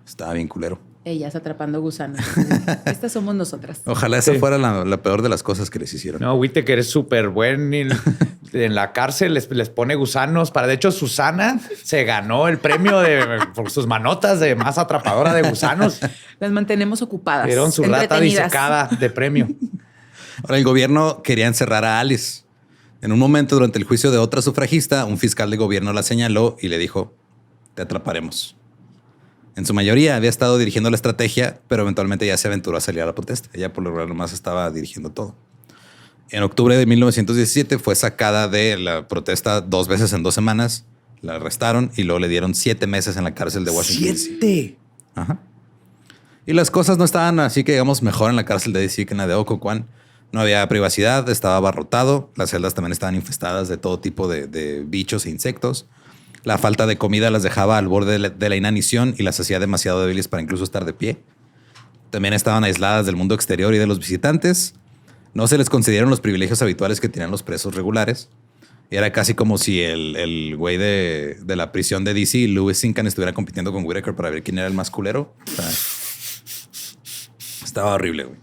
Speaker 1: Estaba bien culero.
Speaker 3: Ellas atrapando gusanos. Estas somos nosotras.
Speaker 1: Ojalá esa
Speaker 2: Sí.
Speaker 1: fuera la peor de las cosas que les hicieron.
Speaker 2: No, Whittaker es súper buen. En la cárcel les pone gusanos. De hecho, Susana se ganó el premio por sus manotas de más atrapadora de gusanos.
Speaker 3: Las mantenemos ocupadas.
Speaker 2: Dieron su rata
Speaker 3: entretenidas.
Speaker 2: disecada de premio.
Speaker 1: Ahora, el gobierno quería encerrar a Alice. En un momento, durante el juicio de otra sufragista, un fiscal de gobierno la señaló y le dijo, te atraparemos. En su mayoría había estado dirigiendo la estrategia, pero eventualmente ya se aventuró a salir a la protesta. Ella por lo general nomás estaba dirigiendo todo. En octubre de 1917 fue sacada de la protesta 2 veces en 2 semanas. La arrestaron y luego le dieron 7 meses en la cárcel de Washington, D.C.
Speaker 2: 7.
Speaker 1: Ajá. Y las cosas no estaban así que digamos mejor en la cárcel de D.C. que en la de Occoquan. No había privacidad, estaba abarrotado. Las celdas también estaban infestadas de todo tipo de bichos e insectos. La falta de comida las dejaba al borde de la inanición y las hacía demasiado débiles para incluso estar de pie. También estaban aisladas del mundo exterior y de los visitantes. No se les concedieron los privilegios habituales que tenían los presos regulares. Era casi como si el güey de la prisión de DC, Louis Sincan, estuviera compitiendo con Whittaker para ver quién era el más culero. O sea, estaba horrible, güey.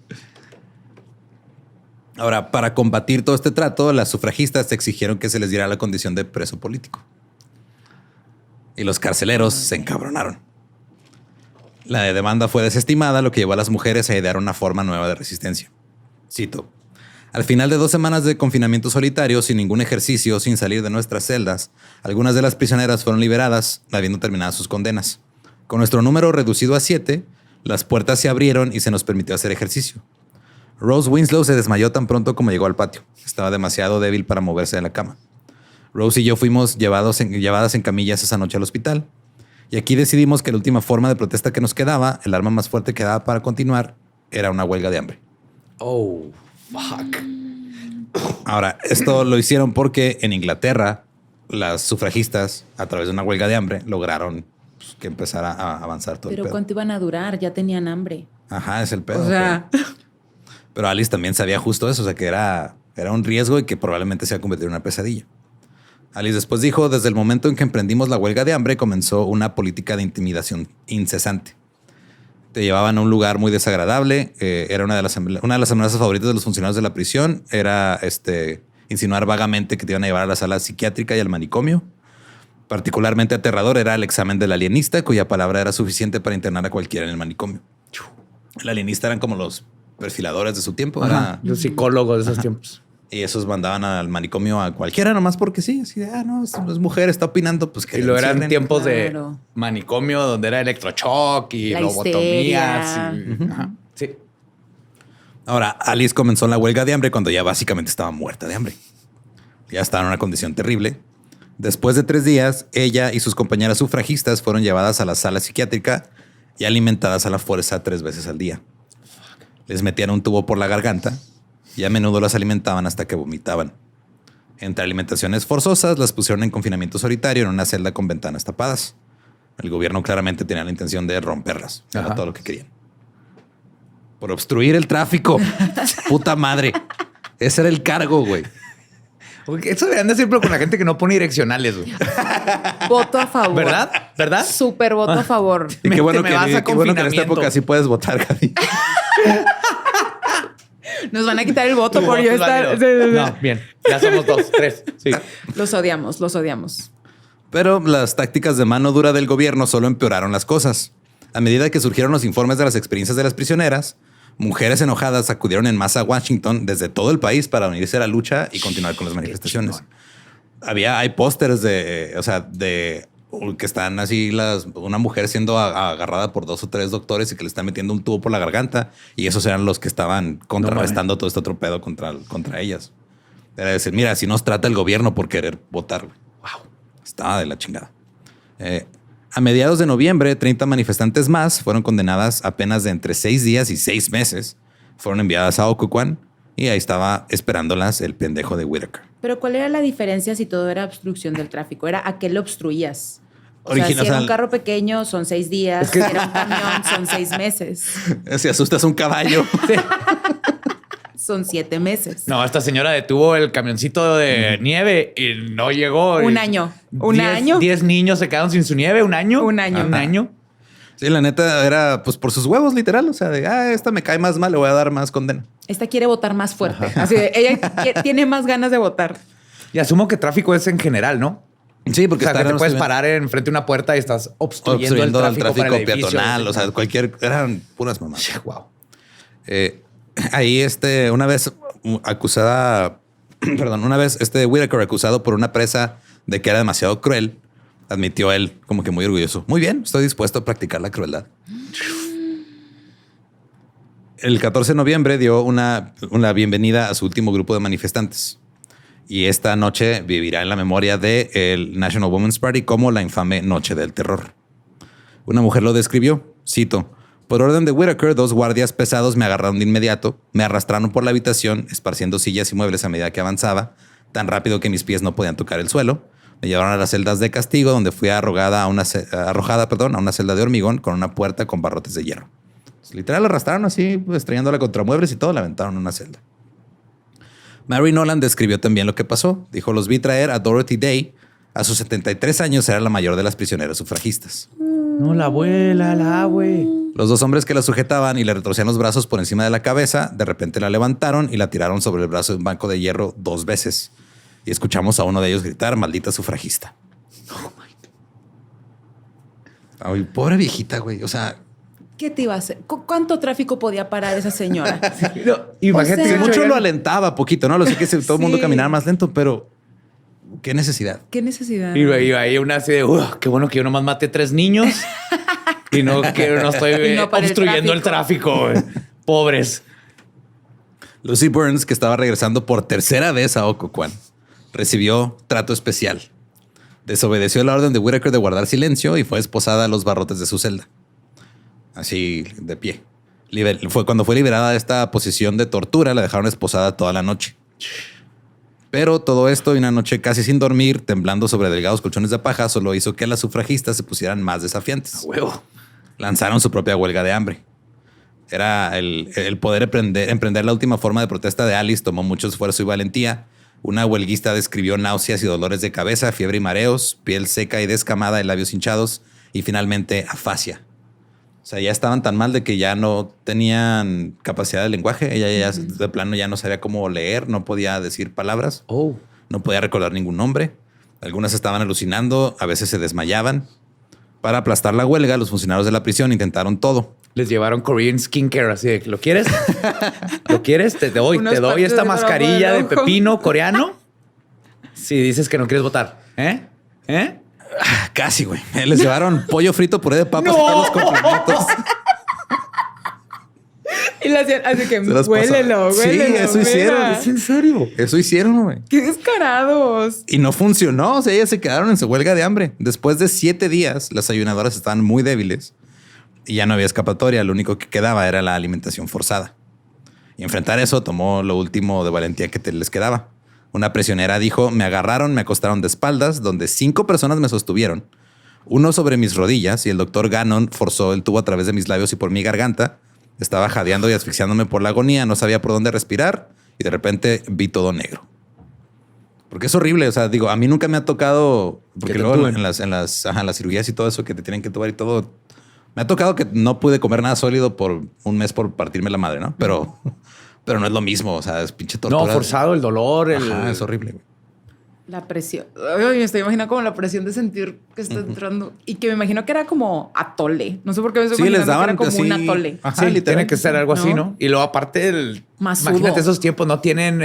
Speaker 1: Ahora, para combatir todo este trato, las sufragistas exigieron que se les diera la condición de preso político. Y los carceleros se encabronaron. La demanda fue desestimada, lo que llevó a las mujeres a idear una forma nueva de resistencia. Cito. Al final de 2 semanas de confinamiento solitario, sin ningún ejercicio, sin salir de nuestras celdas, algunas de las prisioneras fueron liberadas, habiendo terminado sus condenas. Con nuestro número reducido a 7, las puertas se abrieron y se nos permitió hacer ejercicio. Rose Winslow se desmayó tan pronto como llegó al patio. Estaba demasiado débil para moverse de la cama. Rose y yo fuimos llevadas en camillas esa noche al hospital. Y aquí decidimos que la última forma de protesta que nos quedaba, el arma más fuerte que daba para continuar, era una huelga de hambre.
Speaker 2: Oh, fuck.
Speaker 1: Ahora, esto lo hicieron porque en Inglaterra las sufragistas, a través de una huelga de hambre, lograron que empezara a avanzar todo
Speaker 3: Pero
Speaker 1: el pedo.
Speaker 3: ¿cuánto iban a durar? Ya tenían hambre.
Speaker 1: Ajá, es el pedo.
Speaker 3: O sea,
Speaker 1: Pero Alice también sabía justo eso, o sea, que era un riesgo y que probablemente se iba a convertir en una pesadilla. Alice después dijo, desde el momento en que emprendimos la huelga de hambre, comenzó una política de intimidación incesante. Te llevaban a un lugar muy desagradable. Era una de las amenazas favoritas de los funcionarios de la prisión. Era insinuar vagamente que te iban a llevar a la sala psiquiátrica y al manicomio. Particularmente aterrador era el examen del alienista, cuya palabra era suficiente para internar a cualquiera en el manicomio. El alienista eran como los perfiladores de su tiempo.
Speaker 2: Ajá, los psicólogos de esos tiempos.
Speaker 1: Y esos mandaban al manicomio a cualquiera, nomás porque sí. Así de, no, es mujer, está opinando. Pues que
Speaker 2: Y lo eran
Speaker 1: encierren.
Speaker 2: tiempos de
Speaker 3: Claro.
Speaker 2: manicomio donde era electroshock y
Speaker 3: La
Speaker 2: lobotomías.
Speaker 3: histeria.
Speaker 2: Ajá. Sí.
Speaker 1: Ahora, Alice comenzó la huelga de hambre cuando ya básicamente estaba muerta de hambre. Ya estaba en una condición terrible. Después de 3 días, ella y sus compañeras sufragistas fueron llevadas a la sala psiquiátrica y alimentadas a la fuerza 3 veces al día. Les metían un tubo por la garganta y a menudo las alimentaban hasta que vomitaban. Entre alimentaciones forzosas, las pusieron en confinamiento solitario en una celda con ventanas tapadas. El gobierno claramente tenía la intención de romperlas. Era
Speaker 2: Ajá.
Speaker 1: todo lo que querían. Por obstruir el tráfico. Puta madre. Ese era el cargo, güey.
Speaker 2: Porque eso deberían decirlo con la gente que no pone direccionales, güey.
Speaker 3: Voto a favor.
Speaker 2: ¿Verdad? ¿Verdad?
Speaker 3: Súper voto a favor.
Speaker 1: Y qué bueno,
Speaker 2: Me vas a
Speaker 1: qué bueno que en esta
Speaker 2: confinamiento.
Speaker 1: época sí puedes votar, Gaby.
Speaker 3: Nos van a quitar el voto
Speaker 2: Tu
Speaker 3: por
Speaker 2: voto
Speaker 3: yo
Speaker 2: es
Speaker 3: estar.
Speaker 2: válido. No, bien. Ya somos 2, 3. Sí.
Speaker 3: Los odiamos, los odiamos.
Speaker 1: Pero las tácticas de mano dura del gobierno solo empeoraron las cosas. A medida que surgieron los informes de las experiencias de las prisioneras, mujeres enojadas acudieron en masa a Washington desde todo el país para unirse a la lucha y continuar con las manifestaciones. Hay pósters de que están así una mujer siendo agarrada por 2 o 3 doctores y que le están metiendo un tubo por la garganta, y esos eran los que estaban contrarrestando todo este otro pedo contra ellas. Era decir, mira, si nos trata el gobierno por querer votar. Wow, estaba de la chingada. A mediados de noviembre, 30 manifestantes más fueron condenadas a penas de entre 6 días y 6 meses. Fueron enviadas a Occoquan y ahí estaba esperándolas el pendejo de Whitaker.
Speaker 3: Pero ¿cuál era la diferencia si todo era obstrucción del tráfico? Era a qué lo obstruías. O
Speaker 1: Origina-
Speaker 3: sea, si
Speaker 1: o sea,
Speaker 3: era un carro pequeño, son 6 días. Si era un camión, son 6 meses.
Speaker 1: Si asustas a un caballo.
Speaker 3: Son 7 meses.
Speaker 2: No, esta señora detuvo el camioncito de nieve y no llegó.
Speaker 3: Un año. ¿Un año?
Speaker 2: 10 niños se quedaron sin su nieve. ¿Un año?
Speaker 3: Un año.
Speaker 2: Un año.
Speaker 1: Sí, la neta era pues por sus huevos, literal. O sea, de esta me cae más mal, le voy a dar más condena.
Speaker 3: Esta quiere votar más fuerte. Así de, ella tiene más ganas de votar.
Speaker 2: Y asumo que tráfico es en general, ¿no?
Speaker 1: Sí, porque
Speaker 2: O sea, que te
Speaker 1: estaban
Speaker 2: puedes parar enfrente de una puerta y estás obstruyendo el tráfico, para el edificio.
Speaker 1: peatonal, o sea, eran puras mamás.
Speaker 2: Wow.
Speaker 1: Ahí una vez Whitaker acusado por una presa de que era demasiado cruel, admitió él como que muy orgulloso. Muy bien, estoy dispuesto a practicar la crueldad. El 14 de noviembre dio una bienvenida a su último grupo de manifestantes. Y esta noche vivirá en la memoria del National Women's Party como la infame Noche del Terror. Una mujer lo describió, cito: por orden de Whitaker, 2 guardias pesados me agarraron de inmediato, me arrastraron por la habitación, esparciendo sillas y muebles a medida que avanzaba, tan rápido que mis pies no podían tocar el suelo. Me llevaron a las celdas de castigo, donde fui arrojada a una celda de hormigón con una puerta con barrotes de hierro. Literal, la arrastraron así, estrellándola contra muebles y todo, la aventaron en una celda. Mary Nolan describió también lo que pasó. Dijo: los vi traer a Dorothy Day. A sus 73 años era la mayor de las prisioneras sufragistas.
Speaker 2: No, la abuela, güey.
Speaker 1: Los 2 hombres que la sujetaban y le retorcían los brazos por encima de la cabeza, de repente la levantaron y la tiraron sobre el brazo de un banco de hierro 2 veces. Y escuchamos a uno de ellos gritar: maldita sufragista. Ay, pobre viejita, güey. O sea,
Speaker 3: ¿Qué te iba a hacer? ¿Cuánto tráfico podía parar esa señora?
Speaker 2: No, imagínate,
Speaker 3: O sea,
Speaker 1: mucho
Speaker 2: ya-
Speaker 1: lo alentaba poquito, ¿no? Lo sé que todo el mundo
Speaker 3: Sí.
Speaker 1: caminara más lento, pero qué necesidad.
Speaker 3: ¿Qué necesidad?
Speaker 2: Y iba ahí una así de, qué bueno que yo nomás maté 3 niños y no estoy
Speaker 3: Y no para el
Speaker 2: obstruyendo el tráfico. Güey. Pobres.
Speaker 1: Lucy Burns, que estaba regresando por tercera vez a Occoquan, recibió trato especial. Desobedeció la orden de Whitaker de guardar silencio y fue esposada a los barrotes de su celda. Así, de pie. Cuando fue liberada de esta posición de tortura, la dejaron esposada toda la noche. Pero todo esto y una noche casi sin dormir, temblando sobre delgados colchones de paja, solo hizo que las sufragistas se pusieran más desafiantes.
Speaker 2: Huevo.
Speaker 1: Lanzaron su propia huelga de hambre. Era el poder emprender la última forma de protesta de Alice tomó mucho esfuerzo y valentía. Una huelguista describió náuseas y dolores de cabeza, fiebre y mareos, piel seca y descamada y labios hinchados y finalmente afasia. O sea, ya estaban tan mal de que ya no tenían capacidad de lenguaje. Ella ya de plano ya no sabía cómo leer, no podía decir palabras, no podía recordar ningún nombre. Algunas estaban alucinando, a veces se desmayaban. Para aplastar la huelga, los funcionarios de la prisión intentaron todo.
Speaker 2: Les llevaron Korean skincare, así de, ¿lo quieres? ¿Lo quieres? Te doy esta mascarilla de pepino coreano. Si dices que no quieres votar.
Speaker 1: Casi, güey. Les llevaron pollo frito, puré de papas y todos los complementos.
Speaker 3: Y le hacían así que
Speaker 1: Se las
Speaker 3: huélelo,
Speaker 1: pasaban. Sí,
Speaker 3: huélelo.
Speaker 1: eso hicieron.
Speaker 3: mira.
Speaker 1: ¿Es en serio? Eso hicieron, güey.
Speaker 3: ¡Qué descarados!
Speaker 1: Y no funcionó. O sea, ellas se quedaron en su huelga de hambre. Después de 7 días, las ayunadoras estaban muy débiles y ya no había escapatoria. Lo único que quedaba era la alimentación forzada. Y enfrentar eso tomó lo último de valentía que les quedaba. Una prisionera dijo, me agarraron, me acostaron de espaldas, donde 5 personas me sostuvieron. Uno sobre mis rodillas y el doctor Gannon forzó el tubo a través de mis labios y por mi garganta. Estaba jadeando y asfixiándome por la agonía. No sabía por dónde respirar y de repente vi todo negro. Porque es horrible. O sea, digo, a mí nunca me ha tocado, porque luego en las cirugías y todo eso que te tienen que tubar y todo, me ha tocado que no pude comer nada sólido por un mes por partirme la madre, ¿no? Pero no es lo mismo. O sea, es pinche tortura.
Speaker 2: No, forzado el dolor.
Speaker 1: Ajá, es horrible, güey.
Speaker 3: La presión. Ay, me estoy imaginando como la presión de sentir que está entrando. Y que me imagino que era como atole. No sé por qué me estoy
Speaker 1: Sí, les
Speaker 3: imaginando
Speaker 1: daban
Speaker 3: que era como
Speaker 1: así.
Speaker 3: un atole.
Speaker 1: Ajá,
Speaker 2: Sí,
Speaker 1: literal.
Speaker 2: tiene que ser algo así, ¿no? Y luego aparte,
Speaker 3: Masudo.
Speaker 2: imagínate esos tiempos, no tienen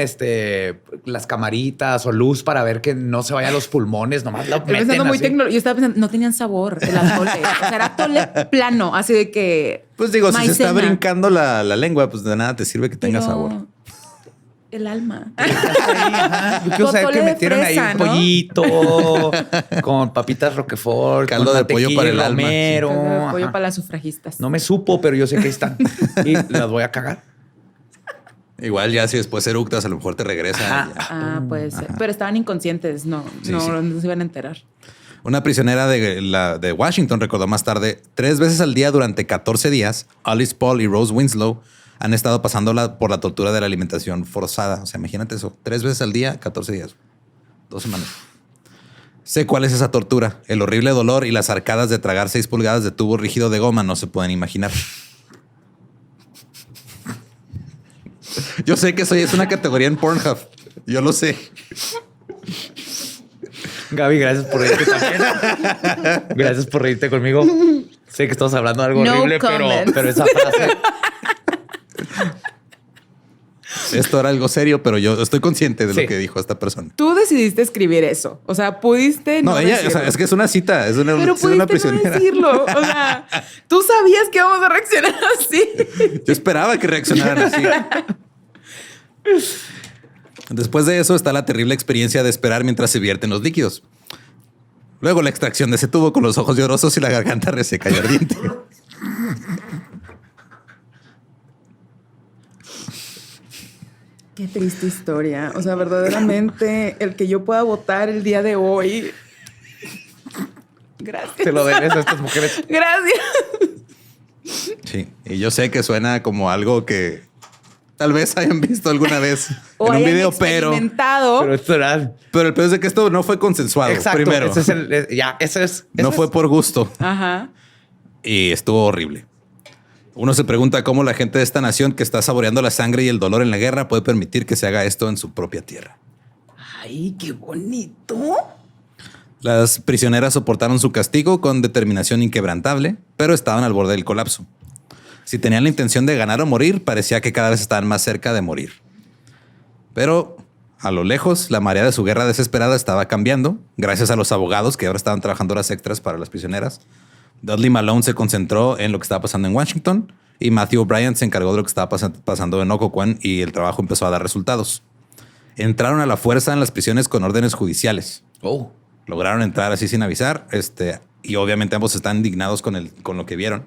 Speaker 2: las camaritas o luz para ver que no se vaya a los pulmones, nomás lo
Speaker 3: Estoy
Speaker 2: meten
Speaker 3: pensando muy
Speaker 2: así.
Speaker 3: tecnológico. Yo estaba pensando, no tenían sabor el atole. O sea, era atole plano, así de que.
Speaker 1: Pues digo, si se está
Speaker 3: maicena.
Speaker 1: brincando la lengua, pues de nada te sirve que tenga
Speaker 3: Pero
Speaker 1: sabor.
Speaker 3: El alma.
Speaker 2: Yo quiero saber
Speaker 3: Atole
Speaker 2: que
Speaker 3: de
Speaker 2: metieron
Speaker 3: fresa,
Speaker 2: ahí un
Speaker 3: ¿no?
Speaker 2: pollito con papitas Roquefort,
Speaker 1: Caldo
Speaker 2: con
Speaker 1: de pollo
Speaker 2: mantequilla
Speaker 1: para
Speaker 2: y
Speaker 1: el alma.
Speaker 2: romero.
Speaker 3: Pollo
Speaker 2: Ajá.
Speaker 3: para las sufragistas.
Speaker 2: No me supo, pero yo sé que ahí están y las voy a cagar.
Speaker 1: Igual ya si después eructas, a lo mejor te regresa.
Speaker 2: Ajá.
Speaker 1: y ya.
Speaker 3: Ah, puede ser. Pero estaban inconscientes. No,
Speaker 1: Sí,
Speaker 3: no,
Speaker 1: sí.
Speaker 3: no se iban a enterar.
Speaker 1: Una prisionera de Washington recordó más tarde, 3 veces al día durante 14 días, Alice Paul y Rose Winslow han estado pasándola por la tortura de la alimentación forzada. O sea, imagínate eso. 3 veces al día, 14 días. 2 semanas. Sé cuál es esa tortura. El horrible dolor y las arcadas de tragar 6 pulgadas de tubo rígido de goma no se pueden imaginar. Yo sé que es una categoría en Pornhub. Yo lo sé.
Speaker 2: Gaby, gracias por reírte también. Gracias por reírte conmigo. Sé que estamos hablando de algo
Speaker 3: No
Speaker 2: horrible,
Speaker 3: comments.
Speaker 2: pero esa frase.
Speaker 1: Esto era algo serio, pero yo estoy consciente de
Speaker 2: Sí.
Speaker 1: lo que dijo esta persona.
Speaker 3: Tú decidiste escribir eso. O sea, pudiste
Speaker 1: No, ella, o
Speaker 3: decirlo.
Speaker 1: sea, es que es una cita, es una,
Speaker 3: Pero
Speaker 1: es una
Speaker 3: pudiste no
Speaker 1: prisionera.
Speaker 3: decirlo. O sea, tú sabías que íbamos a reaccionar así.
Speaker 1: Yo esperaba que reaccionaran así. Después de eso está la terrible experiencia de esperar mientras se vierten los líquidos. Luego la extracción de ese tubo con los ojos llorosos y la garganta reseca y ardiente.
Speaker 3: Qué triste historia. O sea, verdaderamente, el que yo pueda votar el día de hoy. Gracias.
Speaker 2: Te lo debes a estas mujeres.
Speaker 3: Gracias.
Speaker 1: Sí, y yo sé que suena como algo que tal vez hayan visto alguna vez
Speaker 3: O
Speaker 1: en un
Speaker 3: hayan
Speaker 1: video, pero
Speaker 2: Pero esto era...
Speaker 1: el peor es de que esto no fue consensuado.
Speaker 2: Exacto.
Speaker 1: Primero,
Speaker 2: Ese es el... Ya, ese es...
Speaker 1: no
Speaker 2: ese
Speaker 1: fue
Speaker 2: es-
Speaker 1: por gusto
Speaker 3: Ajá.
Speaker 1: y estuvo horrible. Uno se pregunta cómo la gente de esta nación que está saboreando la sangre y el dolor en la guerra puede permitir que se haga esto en su propia tierra.
Speaker 3: Ay, qué bonito.
Speaker 1: Las prisioneras soportaron su castigo con determinación inquebrantable, pero estaban al borde del colapso. Si tenían la intención de ganar o morir, parecía que cada vez estaban más cerca de morir. Pero a lo lejos, la marea de su guerra desesperada estaba cambiando, gracias a los abogados que ahora estaban trabajando horas extras para las prisioneras. Dudley Malone se concentró en lo que estaba pasando en Washington y Matthew O'Brien se encargó de lo que estaba pasando en Occoquan y el trabajo empezó a dar resultados. Entraron a la fuerza en las prisiones con órdenes judiciales.
Speaker 2: Oh.
Speaker 1: Lograron entrar así sin avisar, y obviamente ambos están indignados con lo que vieron.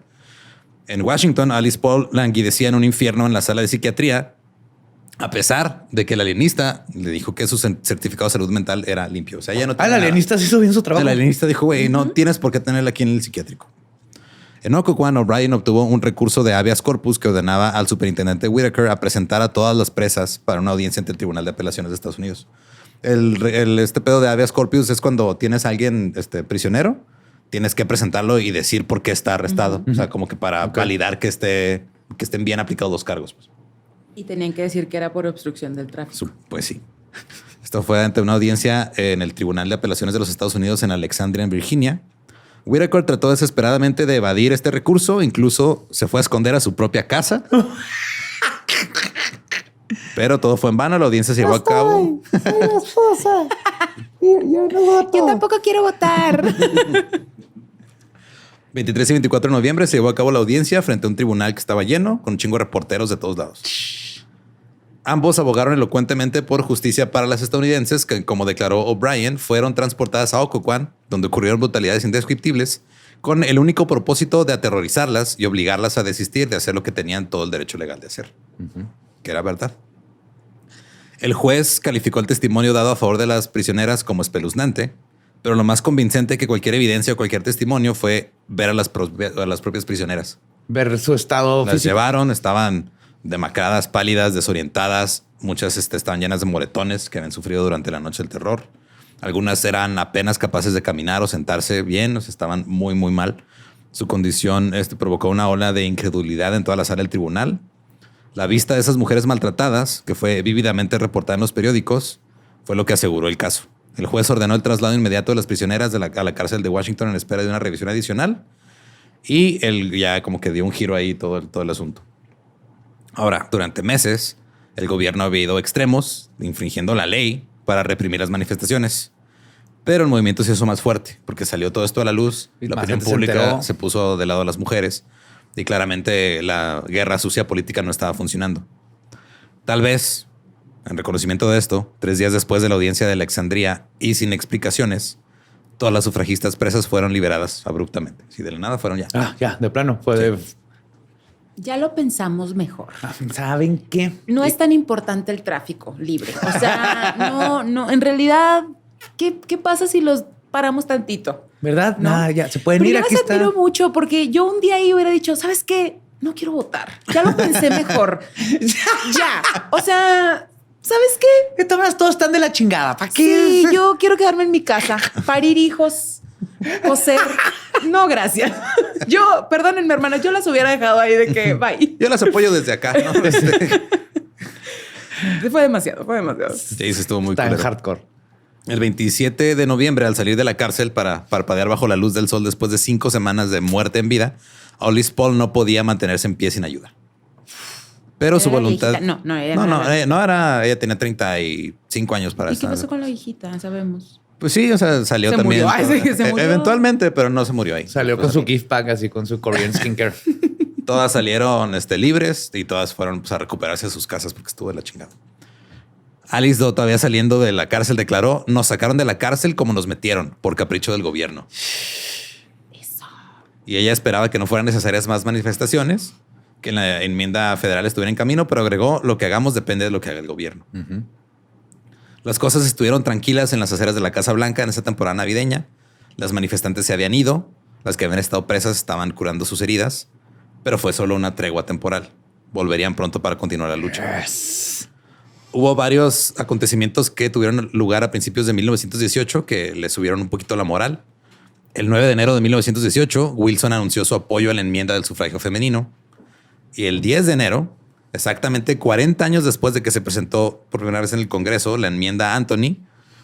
Speaker 1: En Washington, Alice Paul languidecía en un infierno en la sala de psiquiatría, a pesar de que el alienista le dijo que su certificado de salud mental era limpio. O sea, ella no
Speaker 2: Ah,
Speaker 1: tenía
Speaker 2: la
Speaker 1: nada.
Speaker 2: alienista sí hizo bien su trabajo.
Speaker 1: El alienista dijo, güey, no tienes por qué tenerla aquí en el psiquiátrico. En Occoquan, O'Brien obtuvo un recurso de habeas corpus que ordenaba al superintendente Whitaker a presentar a todas las presas para una audiencia ante el Tribunal de Apelaciones de Estados Unidos. Este pedo de habeas corpus es cuando tienes a alguien prisionero, tienes que presentarlo y decir por qué está arrestado. O sea, como que para validar que estén bien aplicados los cargos. Pues.
Speaker 3: Y tenían que decir que era por obstrucción del tráfico.
Speaker 1: Pues sí. Esto fue ante una audiencia en el Tribunal de Apelaciones de los Estados Unidos en Alexandria, en Virginia. Whitaker trató desesperadamente de evadir este recurso, incluso se fue a esconder a su propia casa. Pero todo fue en vano, la audiencia se llevó a cabo.
Speaker 5: Soy la esposa. Yo no voto.
Speaker 3: Yo tampoco quiero votar.
Speaker 1: 23 y 24 de noviembre se llevó a cabo la audiencia frente a un tribunal que estaba lleno, con un chingo de reporteros de todos lados. Ambos abogaron elocuentemente por justicia para las estadounidenses que, como declaró O'Brien, fueron transportadas a Occoquan, donde ocurrieron brutalidades indescriptibles, con el único propósito de aterrorizarlas y obligarlas a desistir de hacer lo que tenían todo el derecho legal de hacer, que era verdad. El juez calificó el testimonio dado a favor de las prisioneras como espeluznante, pero lo más convincente que cualquier evidencia o cualquier testimonio fue ver a las propias prisioneras.
Speaker 2: Ver su estado
Speaker 1: Las
Speaker 2: físico.
Speaker 1: llevaron, estaban demacradas, pálidas, desorientadas. Muchas estaban llenas de moretones que habían sufrido durante la noche del terror. Algunas eran apenas capaces de caminar o sentarse bien, o sea, estaban muy, muy mal. Su condición provocó una ola de incredulidad en toda la sala del tribunal. La vista de esas mujeres maltratadas, que fue vívidamente reportada en los periódicos, fue lo que aseguró el caso. El juez ordenó el traslado inmediato de las prisioneras a la cárcel de Washington en espera de una revisión adicional. Y él ya como que dio un giro ahí todo el asunto. Ahora, durante meses, el gobierno había ido a extremos, infringiendo la ley para reprimir las manifestaciones. Pero el movimiento se hizo más fuerte porque salió todo esto a la luz.
Speaker 2: Y
Speaker 1: La
Speaker 2: más
Speaker 1: opinión
Speaker 2: gente se
Speaker 1: pública
Speaker 2: enteró.
Speaker 1: se puso del lado de las mujeres y claramente la guerra sucia política no estaba funcionando. Tal vez, en reconocimiento de esto, 3 días después de la audiencia de Alexandria y sin explicaciones, todas las sufragistas presas fueron liberadas abruptamente. Si de la nada fueron ya.
Speaker 2: Ya, de plano. Fue de...
Speaker 3: Ya lo pensamos mejor.
Speaker 2: ¿Saben qué?
Speaker 3: No es tan importante el tráfico libre. O sea, no. En realidad, ¿qué pasa si los paramos tantito?
Speaker 2: ¿Verdad?
Speaker 3: ¿No?
Speaker 2: Nada, ya se pueden
Speaker 3: Pero
Speaker 2: ir.
Speaker 3: yo
Speaker 2: Aquí
Speaker 3: las
Speaker 2: está.
Speaker 3: admiro mucho porque yo un día ahí hubiera dicho, ¿sabes qué? No quiero votar. Ya lo pensé mejor. Ya. O sea, ¿sabes qué?
Speaker 2: De todas maneras, todos están de la chingada. ¿Para qué?
Speaker 3: Sí, yo quiero quedarme en mi casa, parir hijos, coser. No, gracias. Yo, perdónenme, hermana, yo las hubiera dejado ahí de que bye.
Speaker 1: Yo las apoyo desde acá, ¿no?
Speaker 3: Fue demasiado.
Speaker 1: Sí, sí, estuvo muy
Speaker 2: Está en
Speaker 1: culero.
Speaker 2: hardcore.
Speaker 1: El 27 de noviembre, al salir de la cárcel para parpadear bajo la luz del sol después de 5 semanas de muerte en vida, Alice Paul no podía mantenerse en pie sin ayuda. Pero su
Speaker 3: ¿Era
Speaker 1: voluntad...
Speaker 3: viejita? No, ella
Speaker 1: ella tenía 35 años para
Speaker 3: ¿Y qué
Speaker 1: estar.
Speaker 3: pasó con la viejita? Sabemos.
Speaker 1: Pues sí, o sea, salió
Speaker 3: Se
Speaker 1: también.
Speaker 3: murió. Ay, sí, se murió.
Speaker 1: Eventualmente, pero no se murió ahí.
Speaker 2: Salió con su gift pack así con su Korean skincare.
Speaker 1: Todas salieron libres y todas fueron a recuperarse a sus casas porque estuvo de la chingada. Alice, todavía saliendo de la cárcel, declaró: nos sacaron de la cárcel como nos metieron por capricho del gobierno.
Speaker 3: Eso.
Speaker 1: Y ella esperaba que no fueran necesarias más manifestaciones, que la enmienda federal estuviera en camino, pero agregó: lo que hagamos depende de lo que haga el gobierno. Las cosas estuvieron tranquilas en las aceras de la Casa Blanca en esa temporada navideña. Las manifestantes se habían ido, las que habían estado presas estaban curando sus heridas, pero fue solo una tregua temporal. Volverían pronto para continuar la lucha. Hubo varios acontecimientos que tuvieron lugar a principios de 1918 que le subieron un poquito la moral. El 9 de enero de 1918, Wilson anunció su apoyo a la enmienda del sufragio femenino. Y el 10 de enero, exactamente 40 años después de que se presentó por primera vez en el Congreso, la enmienda Anthony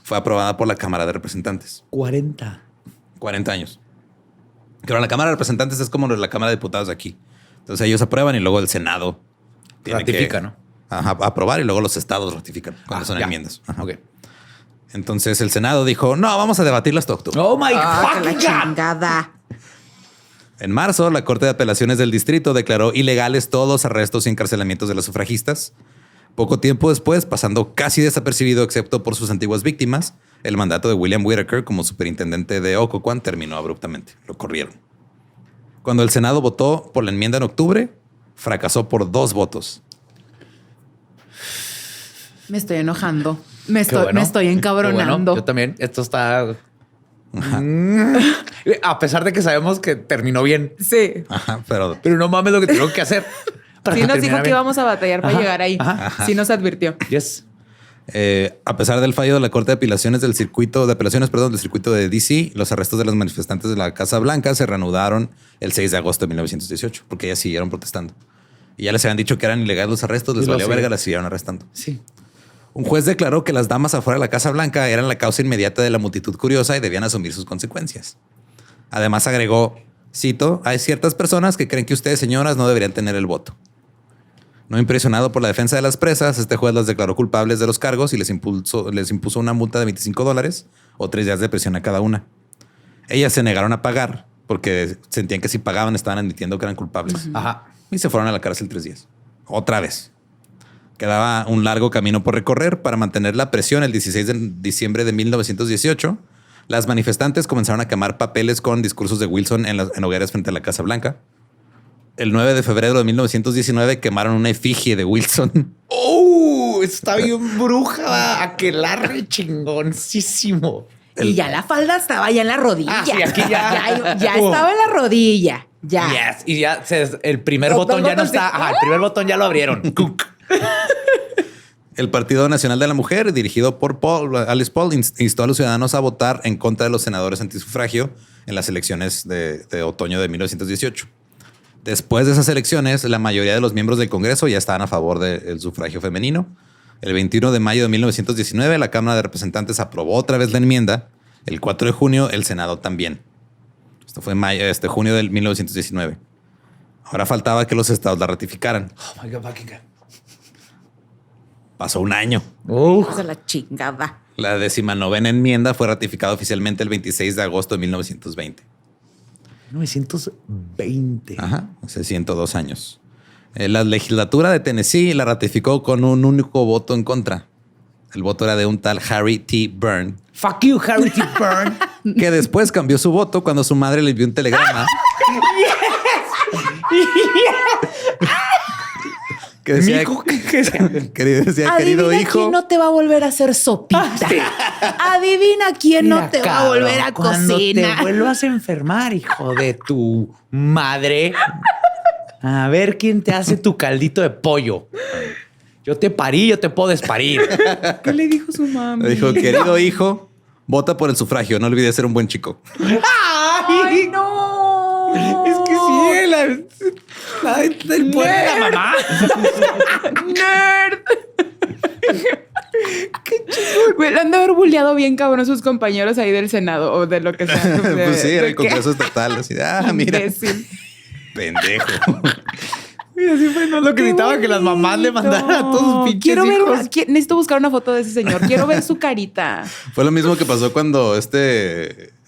Speaker 1: fue aprobada por la Cámara de Representantes.
Speaker 2: 40
Speaker 1: años. Pero la Cámara de Representantes es como la Cámara de Diputados aquí. Entonces ellos aprueban y luego el Senado tiene
Speaker 2: Ratifica,
Speaker 1: que,
Speaker 2: ¿no?
Speaker 1: aprobar y luego los estados ratifican cuando son
Speaker 2: ya.
Speaker 1: enmiendas. Ajá.
Speaker 2: Ok.
Speaker 1: Entonces el Senado dijo: no, vamos a debatirlas hasta octubre.
Speaker 2: Oh my
Speaker 3: Que la
Speaker 2: fucking God.
Speaker 3: chingada.
Speaker 1: En marzo, la Corte de Apelaciones del Distrito declaró ilegales todos los arrestos y encarcelamientos de las sufragistas. Poco tiempo después, pasando casi desapercibido excepto por sus antiguas víctimas, el mandato de William Whitaker como superintendente de Occoquan terminó abruptamente. Lo corrieron. Cuando el Senado votó por la enmienda en octubre, fracasó por 2 votos.
Speaker 3: Me estoy enojando. Me
Speaker 2: Qué bueno.
Speaker 3: estoy
Speaker 2: Qué
Speaker 3: encabronando.
Speaker 2: bueno. Yo también. Esto está... A pesar de que sabemos que terminó bien.
Speaker 3: Sí.
Speaker 1: Ajá, pero
Speaker 2: Pero no mames lo que tengo que hacer. para
Speaker 3: Sí
Speaker 2: que
Speaker 3: nos dijo
Speaker 2: terminara
Speaker 3: que
Speaker 2: bien.
Speaker 3: íbamos a batallar para
Speaker 2: Ajá,
Speaker 3: llegar ahí.
Speaker 2: ajá.
Speaker 3: Sí nos advirtió.
Speaker 2: Yes.
Speaker 1: a pesar del fallo de la Corte de Apelaciones del circuito de DC, los arrestos de los manifestantes de la Casa Blanca se reanudaron el 6 de agosto de 1918 porque ellas siguieron protestando. Y ya les habían dicho que eran ilegales los arrestos, les
Speaker 2: Y lo
Speaker 1: valió
Speaker 2: siguen.
Speaker 1: verga, las siguieron arrestando.
Speaker 2: Sí.
Speaker 1: Un juez declaró que las damas afuera de la Casa Blanca eran la causa inmediata de la multitud curiosa y debían asumir sus consecuencias. Además agregó, cito, hay ciertas personas que creen que ustedes, señoras, no deberían tener el voto. No impresionado por la defensa de las presas, este juez las declaró culpables de los cargos y les impuso una multa de $25 o 3 días de prisión a cada una. Ellas se negaron a pagar porque sentían que si pagaban estaban admitiendo que eran culpables.
Speaker 2: Ajá.
Speaker 1: Y se fueron a la cárcel 3 días. Otra vez. Quedaba un largo camino por recorrer para mantener la presión. El 16 de diciembre de 1918, las manifestantes comenzaron a quemar papeles con discursos de Wilson en hogueras frente a la Casa Blanca. El 9 de febrero de 1919 quemaron una efigie de Wilson.
Speaker 2: ¡Oh! Está bien bruja. Aquelarre chingoncísimo.
Speaker 3: Y ya la falda estaba ya en la rodilla.
Speaker 2: Ah, sí, aquí ya.
Speaker 3: Ya estaba en la rodilla. Ya.
Speaker 2: Yes. Y ya el primer botón ya no está. Ajá, el primer botón ya lo abrieron.
Speaker 1: El Partido Nacional de la Mujer, dirigido por Alice Paul, instó a los ciudadanos a votar en contra de los senadores antisufragio en las elecciones de otoño de 1918. Después de esas elecciones, la mayoría de los miembros del Congreso ya estaban a favor del sufragio femenino. El 21 de mayo de 1919, la Cámara de Representantes aprobó otra vez la enmienda. El 4 de junio, el Senado también. Esto fue junio del 1919. Ahora faltaba que los estados la ratificaran.
Speaker 2: Oh my God, fucking
Speaker 1: Pasó un año.
Speaker 3: Hijos de la chingada.
Speaker 1: La 19ª enmienda fue ratificada oficialmente el 26 de agosto de 1920.
Speaker 2: 1920.
Speaker 1: Ajá, hace 102 años. La legislatura de Tennessee la ratificó con un único voto en contra. El voto era de un tal Harry T. Byrne,
Speaker 2: Fuck you, Harry T. Byrne.
Speaker 1: que después cambió su voto cuando su madre le envió un telegrama que decía,
Speaker 3: Adivina
Speaker 1: querido hijo.
Speaker 3: quién no te va a volver a hacer sopita. Adivina quién no te va a volver a
Speaker 2: Cuando
Speaker 3: cocinar.
Speaker 2: te vuelvas a enfermar, hijo de tu madre, a ver quién te hace tu caldito de pollo. Yo te parí, yo te puedo desparir.
Speaker 3: ¿Qué le dijo su mamá?
Speaker 1: Le dijo, querido hijo, vota por el sufragio. No olvides ser un buen chico.
Speaker 3: ¡Ay, no!
Speaker 2: Es que sí, el poder de la mamá.
Speaker 3: ¡Nerd! ¡Qué chido! Güey, le han de haber bulleado bien cabrón a sus compañeros ahí del Senado o de lo que sea.
Speaker 1: Pues sí, era el Congreso Estatal. Así, mira,
Speaker 3: Imbécil.
Speaker 1: pendejo.
Speaker 2: Mira, siempre no lo que necesitaba que las mamás le mandaran a todos sus pinches
Speaker 3: Quiero ver
Speaker 2: hijos.
Speaker 3: necesito buscar una foto de ese señor. Quiero ver su carita.
Speaker 1: Fue lo mismo que pasó cuando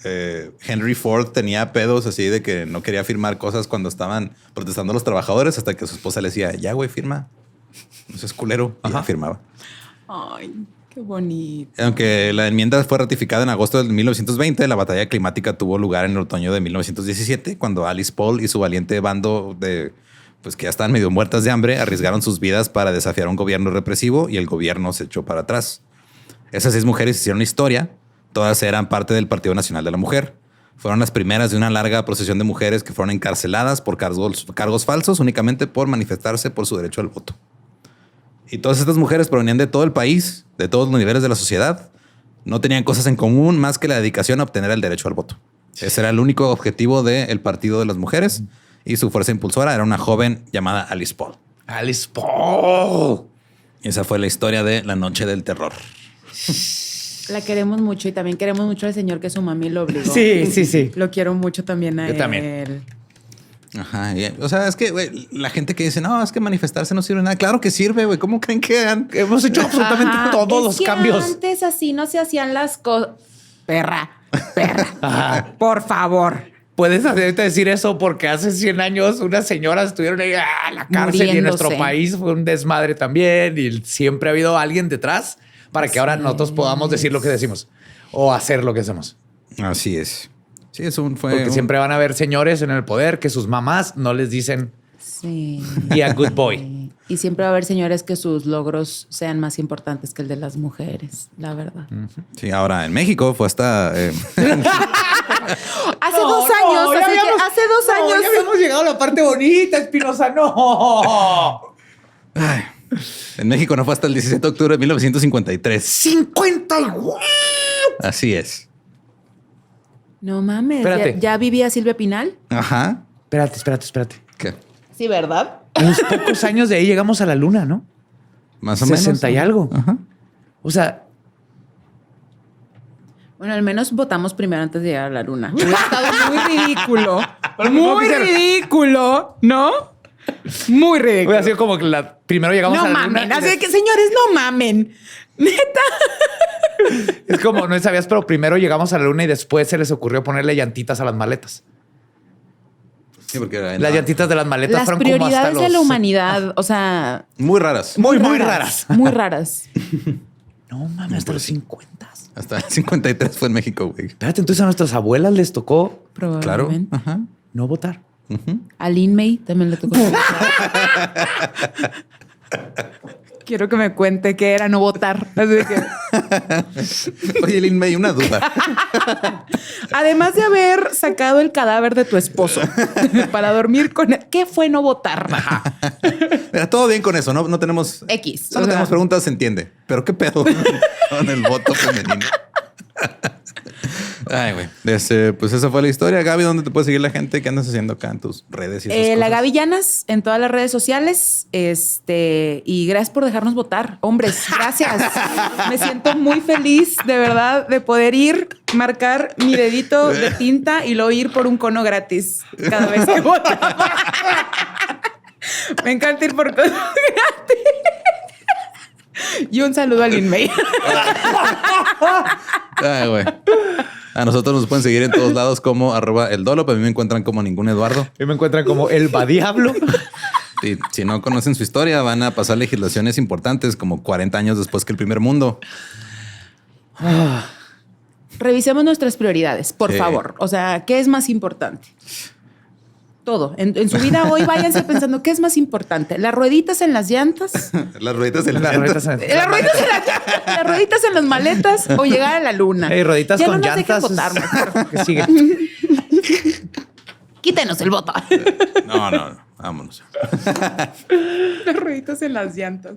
Speaker 1: Henry Ford tenía pedos así de que no quería firmar cosas cuando estaban protestando los trabajadores hasta que su esposa le decía, ya, güey, firma. No seas culero. Y ya firmaba.
Speaker 3: Ay, qué bonito.
Speaker 1: Aunque la enmienda fue ratificada en agosto de 1920, la batalla climática tuvo lugar en el otoño de 1917, cuando Alice Paul y su valiente bando pues que ya estaban medio muertas de hambre, arriesgaron sus vidas para desafiar a un gobierno represivo y el gobierno se echó para atrás. Esas 6 mujeres hicieron historia. Todas eran parte del Partido Nacional de la Mujer. Fueron las primeras de una larga procesión de mujeres que fueron encarceladas por cargos falsos únicamente por manifestarse por su derecho al voto. Y todas estas mujeres provenían de todo el país, de todos los niveles de la sociedad. No tenían cosas en común más que la dedicación a obtener el derecho al voto. Ese era el único objetivo del Partido de las Mujeres y su fuerza impulsora era una joven llamada Alice Paul.
Speaker 2: Alice Paul.
Speaker 1: Y esa fue la historia de la Noche del Terror.
Speaker 3: La queremos mucho y también queremos mucho al señor que su mami lo obligó.
Speaker 2: Sí, sí, sí.
Speaker 3: Lo quiero mucho también a
Speaker 2: Yo
Speaker 3: él.
Speaker 2: también.
Speaker 1: Ajá. O sea, es que güey, la gente que dice, no, es que manifestarse no sirve de nada. Claro que sirve, güey. ¿Cómo creen que
Speaker 2: Hemos hecho absolutamente
Speaker 3: Ajá.
Speaker 2: todos
Speaker 3: Es
Speaker 2: los
Speaker 3: que
Speaker 2: cambios.
Speaker 3: Antes así no se hacían las cosas. Perra. Por favor.
Speaker 2: Puedes hacerte decir eso porque hace 100 años unas señoras estuvieron ahí a la cárcel y en nuestro
Speaker 3: Muriéndose.
Speaker 2: país fue un desmadre también y siempre ha habido alguien detrás para que ahora nosotros podamos decir lo que decimos o hacer lo que hacemos.
Speaker 1: Así es. Sí, eso fue.
Speaker 2: Porque siempre van a haber señores en el poder que sus mamás no les dicen
Speaker 3: Sí.
Speaker 2: be a good boy.
Speaker 3: Y siempre va a haber señores que sus logros sean más importantes que el de las mujeres, la verdad.
Speaker 1: Sí, ahora en México fue hasta.
Speaker 3: Hace 2 años, hace 2 años.
Speaker 2: Ya habíamos llegado a la parte bonita, Espinosa. No.
Speaker 1: En México no fue hasta el 17 de octubre de 1953.
Speaker 2: 50 igual.
Speaker 1: Así es.
Speaker 3: No mames.
Speaker 2: Espérate.
Speaker 3: ¿Ya vivía Silvia Pinal?
Speaker 1: Ajá.
Speaker 2: Espérate.
Speaker 1: ¿Qué?
Speaker 3: Sí, ¿verdad?
Speaker 2: A los pocos años de ahí llegamos a la luna, ¿no?
Speaker 1: Más o menos.
Speaker 2: 60 y algo.
Speaker 1: Ajá.
Speaker 2: O sea,
Speaker 3: Bueno, al menos votamos primero antes de llegar a la luna. Hubiera estado muy ridículo.
Speaker 2: Pero
Speaker 3: Muy ridículo, ¿no? Muy ridículo.
Speaker 2: Hubiera sido como que primero llegamos
Speaker 3: No
Speaker 2: a la
Speaker 3: mamen.
Speaker 2: luna.
Speaker 3: Así que, señores, no mamen. Neta.
Speaker 2: Es como, no sabías, pero primero llegamos a la luna y después se les ocurrió ponerle llantitas a las maletas.
Speaker 1: Sí, porque
Speaker 2: Las llantitas de las maletas
Speaker 3: Las
Speaker 2: fueron como hasta
Speaker 3: prioridades de la
Speaker 2: los...
Speaker 3: humanidad, o sea...
Speaker 1: muy raras.
Speaker 2: Muy raras.
Speaker 3: Muy raras.
Speaker 2: No mames, hasta los 50.
Speaker 1: Hasta el 53 fue en México, güey.
Speaker 2: Espérate, entonces a nuestras abuelas les tocó
Speaker 1: Claro.
Speaker 3: Probablemente.
Speaker 1: Ajá.
Speaker 2: no votar.
Speaker 3: A Lin May también le tocó. Quiero que me cuente qué era no votar. Así que...
Speaker 1: Oye, Lin May, una duda.
Speaker 3: Además de haber sacado el cadáver de tu esposo para dormir con él, ¿qué fue no votar?
Speaker 1: Mira, todo bien con eso, ¿no? No tenemos...
Speaker 3: X.
Speaker 1: Solo tenemos preguntas, se entiende. Pero ¿qué pedo con el voto femenino? Ay, güey. Pues esa fue la historia. Gaby, ¿dónde te puede seguir la gente? ¿Qué andas haciendo acá en tus redes y esas
Speaker 3: La
Speaker 1: cosas?
Speaker 3: Gaby Llanas en todas las redes sociales. Y gracias por dejarnos votar. Hombres, gracias. Me siento muy feliz, de verdad, de poder ir, marcar mi dedito de tinta y luego ir por un cono gratis cada vez que votamos. Me encanta ir por conos gratis. Y un saludo a Lin May.
Speaker 1: Ay, güey. A nosotros nos pueden seguir en todos lados como @eldolop. A mí me encuentran como ningún Eduardo.
Speaker 2: Y me encuentran como el Badiablo.
Speaker 1: Y si no conocen su historia, van a pasar legislaciones importantes como 40 años después que el primer mundo.
Speaker 3: Revisemos nuestras prioridades, por
Speaker 1: Sí.
Speaker 3: favor. O sea, ¿qué es más importante? Todo. En su vida hoy váyanse pensando, ¿qué es más importante? ¿Las rueditas en las llantas?
Speaker 1: Las rueditas en
Speaker 2: Las rueditas en-
Speaker 3: ¿Las rueditas en las llantas? ¿Las rueditas en las maletas? ¿O llegar a la luna?
Speaker 2: Hey, rueditas
Speaker 3: Ya
Speaker 2: con
Speaker 3: no nos dejen
Speaker 2: llantas.
Speaker 3: votar, mejor.
Speaker 2: Que sigue.
Speaker 3: Quítenos el voto.
Speaker 1: No. Vámonos.
Speaker 3: Las rueditas en las llantas.